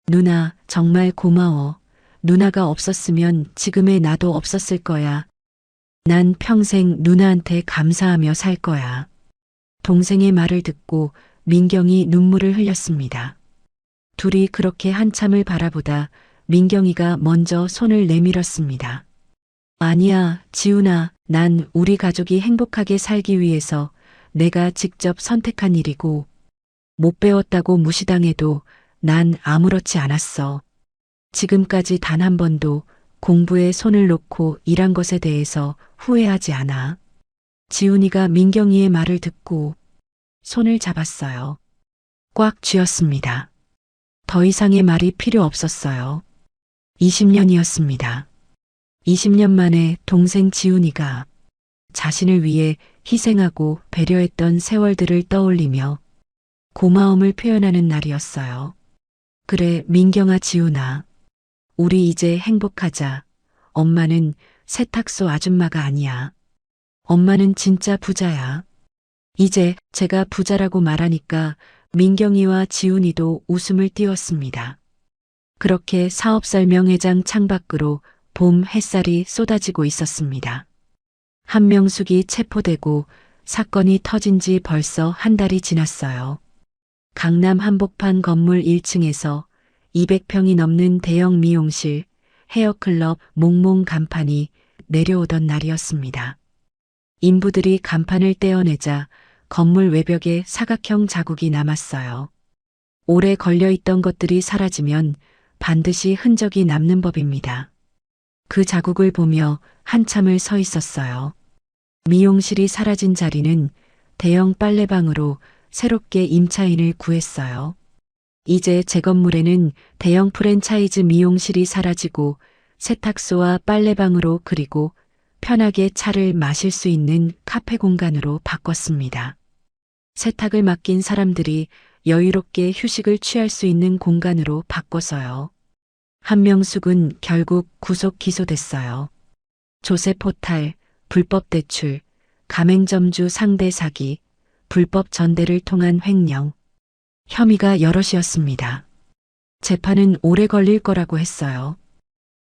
누나, 정말 고마워. 누나가 없었으면 지금의 나도 없었을 거야. 난 평생 누나한테 감사하며 살 거야. 동생의 말을 듣고 민경이 눈물을 흘렸습니다. 둘이 그렇게 한참을 바라보다 민경이가 먼저 손을 내밀었습니다. 아니야, 지훈아, 난 우리 가족이 행복하게 살기 위해서 내가 직접 선택한 일이고 못 배웠다고 무시당해도 난 아무렇지 않았어. 지금까지 단 한 번도 공부에 손을 놓고 일한 것에 대해서 후회하지 않아. 지훈이가 민경이의 말을 듣고 손을 잡았어요. 꽉 쥐었습니다. 더 이상의 말이 필요 없었어요. 20년이었습니다. 20년 만에 동생 지훈이가 자신을 위해 희생하고 배려했던 세월들을 떠올리며 고마움을 표현하는 날이었어요. 그래, 민경아, 지훈아. 우리 이제 행복하자. 엄마는 세탁소 아줌마가 아니야. 엄마는 진짜 부자야. 이제 제가 부자라고 말하니까 민경이와 지훈이도 웃음을 띄웠습니다. 그렇게 사업설명회장 창밖으로 봄 햇살이 쏟아지고 있었습니다. 한명숙이 체포되고 사건이 터진 지 벌써 한 달이 지났어요. 강남 한복판 건물 1층에서 200평이 넘는 대형 미용실, 헤어클럽 몽몽 간판이 내려오던 날이었습니다. 인부들이 간판을 떼어내자 건물 외벽에 사각형 자국이 남았어요. 오래 걸려있던 것들이 사라지면 반드시 흔적이 남는 법입니다. 그 자국을 보며 한참을 서 있었어요. 미용실이 사라진 자리는 대형 빨래방으로 새롭게 임차인을 구했어요. 이제 제 건물에는 대형 프랜차이즈 미용실이 사라지고 세탁소와 빨래방으로 그리고 편하게 차를 마실 수 있는 카페 공간으로 바꿨습니다. 세탁을 맡긴 사람들이 여유롭게 휴식을 취할 수 있는 공간으로 바꿔서요. 한명숙은 결국 구속 기소됐어요. 조셉 호탈, 불법 대출, 가맹점주 상대 사기, 불법 전대를 통한 횡령. 혐의가 여럿이었습니다. 재판은 오래 걸릴 거라고 했어요.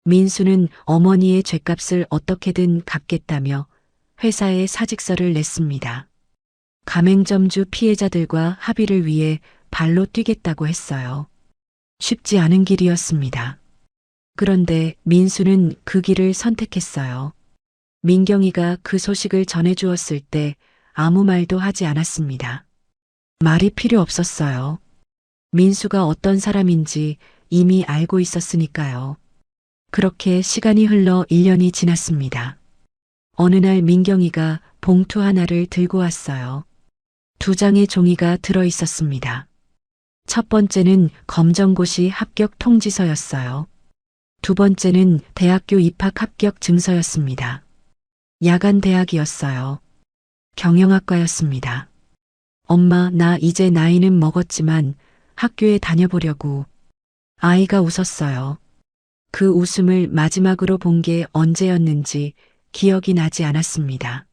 민수는 어머니의 죗값을 어떻게든 갚겠다며 회사에 사직서를 냈습니다. 가맹점주 피해자들과 합의를 위해 발로 뛰겠다고 했어요. 쉽지 않은 길이었습니다. 그런데 민수는 그 길을 선택했어요. 민경이가 그 소식을 전해주었을 때 아무 말도 하지 않았습니다. 말이 필요 없었어요. 민수가 어떤 사람인지 이미 알고 있었으니까요. 그렇게 시간이 흘러 1년이 지났습니다. 어느 날 민경이가 봉투 하나를 들고 왔어요. 2장의 종이가 들어 있었습니다. 첫 번째는 검정고시 합격 통지서였어요. 두 번째는 대학교 입학 합격 증서였습니다. 야간 대학이었어요. 경영학과였습니다. 엄마, 나 이제 나이는 먹었지만 학교에 다녀보려고. 아이가 웃었어요. 그 웃음을 마지막으로 본 게 언제였는지 기억이 나지 않았습니다.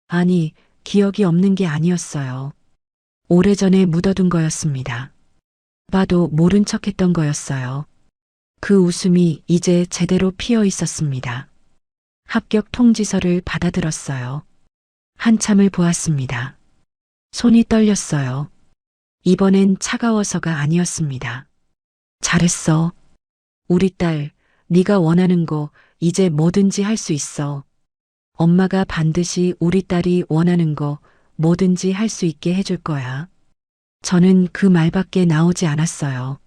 아니, 기억이 없는 게 아니었어요. 오래전에 묻어둔 거였습니다. 봐도 모른 척 했던 거였어요. 그 웃음이 이제 제대로 피어 있었습니다. 합격 통지서를 받아들었어요. 한참을 보았습니다. 손이 떨렸어요. 이번엔 차가워서가 아니었습니다. 잘했어. 우리 딸, 네가 원하는 거 이제 뭐든지 할 수 있어. 엄마가 반드시 우리 딸이 원하는 거 뭐든지 할 수 있게 해줄 거야. 저는 그 말밖에 나오지 않았어요.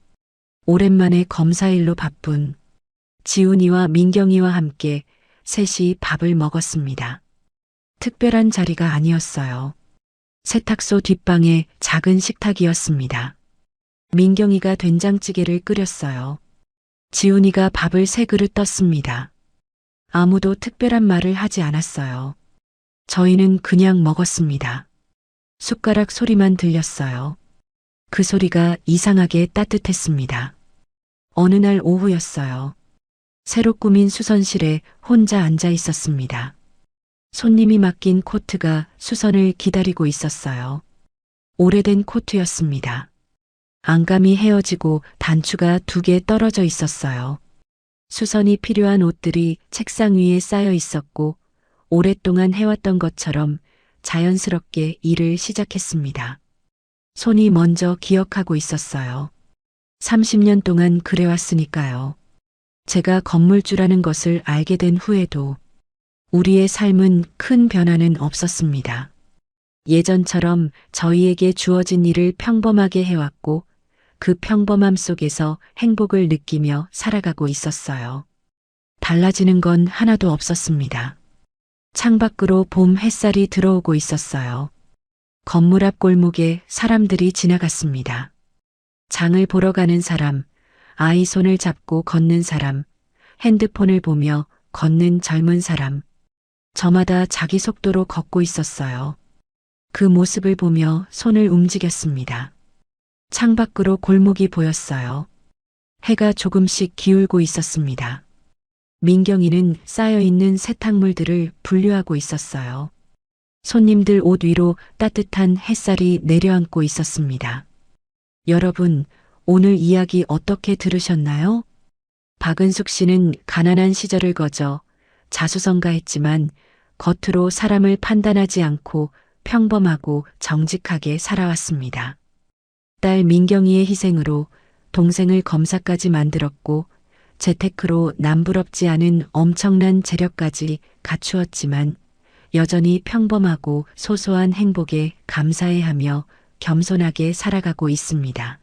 오랜만에 검사일로 바쁜 지훈이와 민경이와 함께 셋이 밥을 먹었습니다. 특별한 자리가 아니었어요. 세탁소 뒷방의 작은 식탁이었습니다. 민경이가 된장찌개를 끓였어요. 지훈이가 밥을 3그릇 떴습니다. 아무도 특별한 말을 하지 않았어요. 저희는 그냥 먹었습니다. 숟가락 소리만 들렸어요. 그 소리가 이상하게 따뜻했습니다. 어느 날 오후였어요. 새로 꾸민 수선실에 혼자 앉아 있었습니다. 손님이 맡긴 코트가 수선을 기다리고 있었어요. 오래된 코트였습니다. 안감이 헤어지고 단추가 2개 떨어져 있었어요. 수선이 필요한 옷들이 책상 위에 쌓여 있었고 오랫동안 해왔던 것처럼 자연스럽게 일을 시작했습니다. 손이 먼저 기억하고 있었어요. 30년 동안 그래왔으니까요. 제가 건물주라는 것을 알게 된 후에도 우리의 삶은 큰 변화는 없었습니다. 예전처럼 저희에게 주어진 일을 평범하게 해왔고 그 평범함 속에서 행복을 느끼며 살아가고 있었어요. 달라지는 건 하나도 없었습니다. 창밖으로 봄 햇살이 들어오고 있었어요. 건물 앞 골목에 사람들이 지나갔습니다. 장을 보러 가는 사람, 아이 손을 잡고 걷는 사람, 핸드폰을 보며 걷는 젊은 사람. 저마다 자기 속도로 걷고 있었어요. 그 모습을 보며 손을 움직였습니다. 창밖으로 골목이 보였어요. 해가 조금씩 기울고 있었습니다. 민경이는 쌓여있는 세탁물들을 분류하고 있었어요. 손님들 옷 위로 따뜻한 햇살이 내려앉고 있었습니다. 여러분, 오늘 이야기 어떻게 들으셨나요? 박은숙 씨는 가난한 시절을 거저 자수성가했지만 겉으로 사람을 판단하지 않고 평범하고 정직하게 살아왔습니다. 딸 민경이의 희생으로 동생을 검사까지 만들었고 재테크로 남부럽지 않은 엄청난 재력까지 갖추었지만 여전히 평범하고 소소한 행복에 감사해하며 겸손하게 살아가고 있습니다.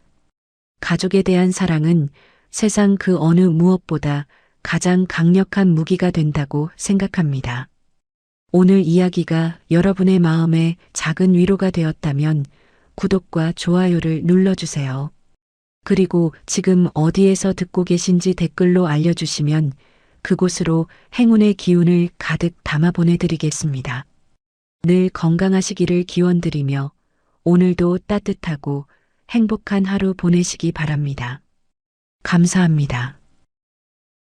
가족에 대한 사랑은 세상 그 어느 무엇보다 가장 강력한 무기가 된다고 생각합니다. 오늘 이야기가 여러분의 마음에 작은 위로가 되었다면 구독과 좋아요를 눌러주세요. 그리고 지금 어디에서 듣고 계신지 댓글로 알려주시면 그곳으로 행운의 기운을 가득 담아 보내드리겠습니다. 늘 건강하시기를 기원드리며 오늘도 따뜻하고 행복한 하루 보내시기 바랍니다. 감사합니다.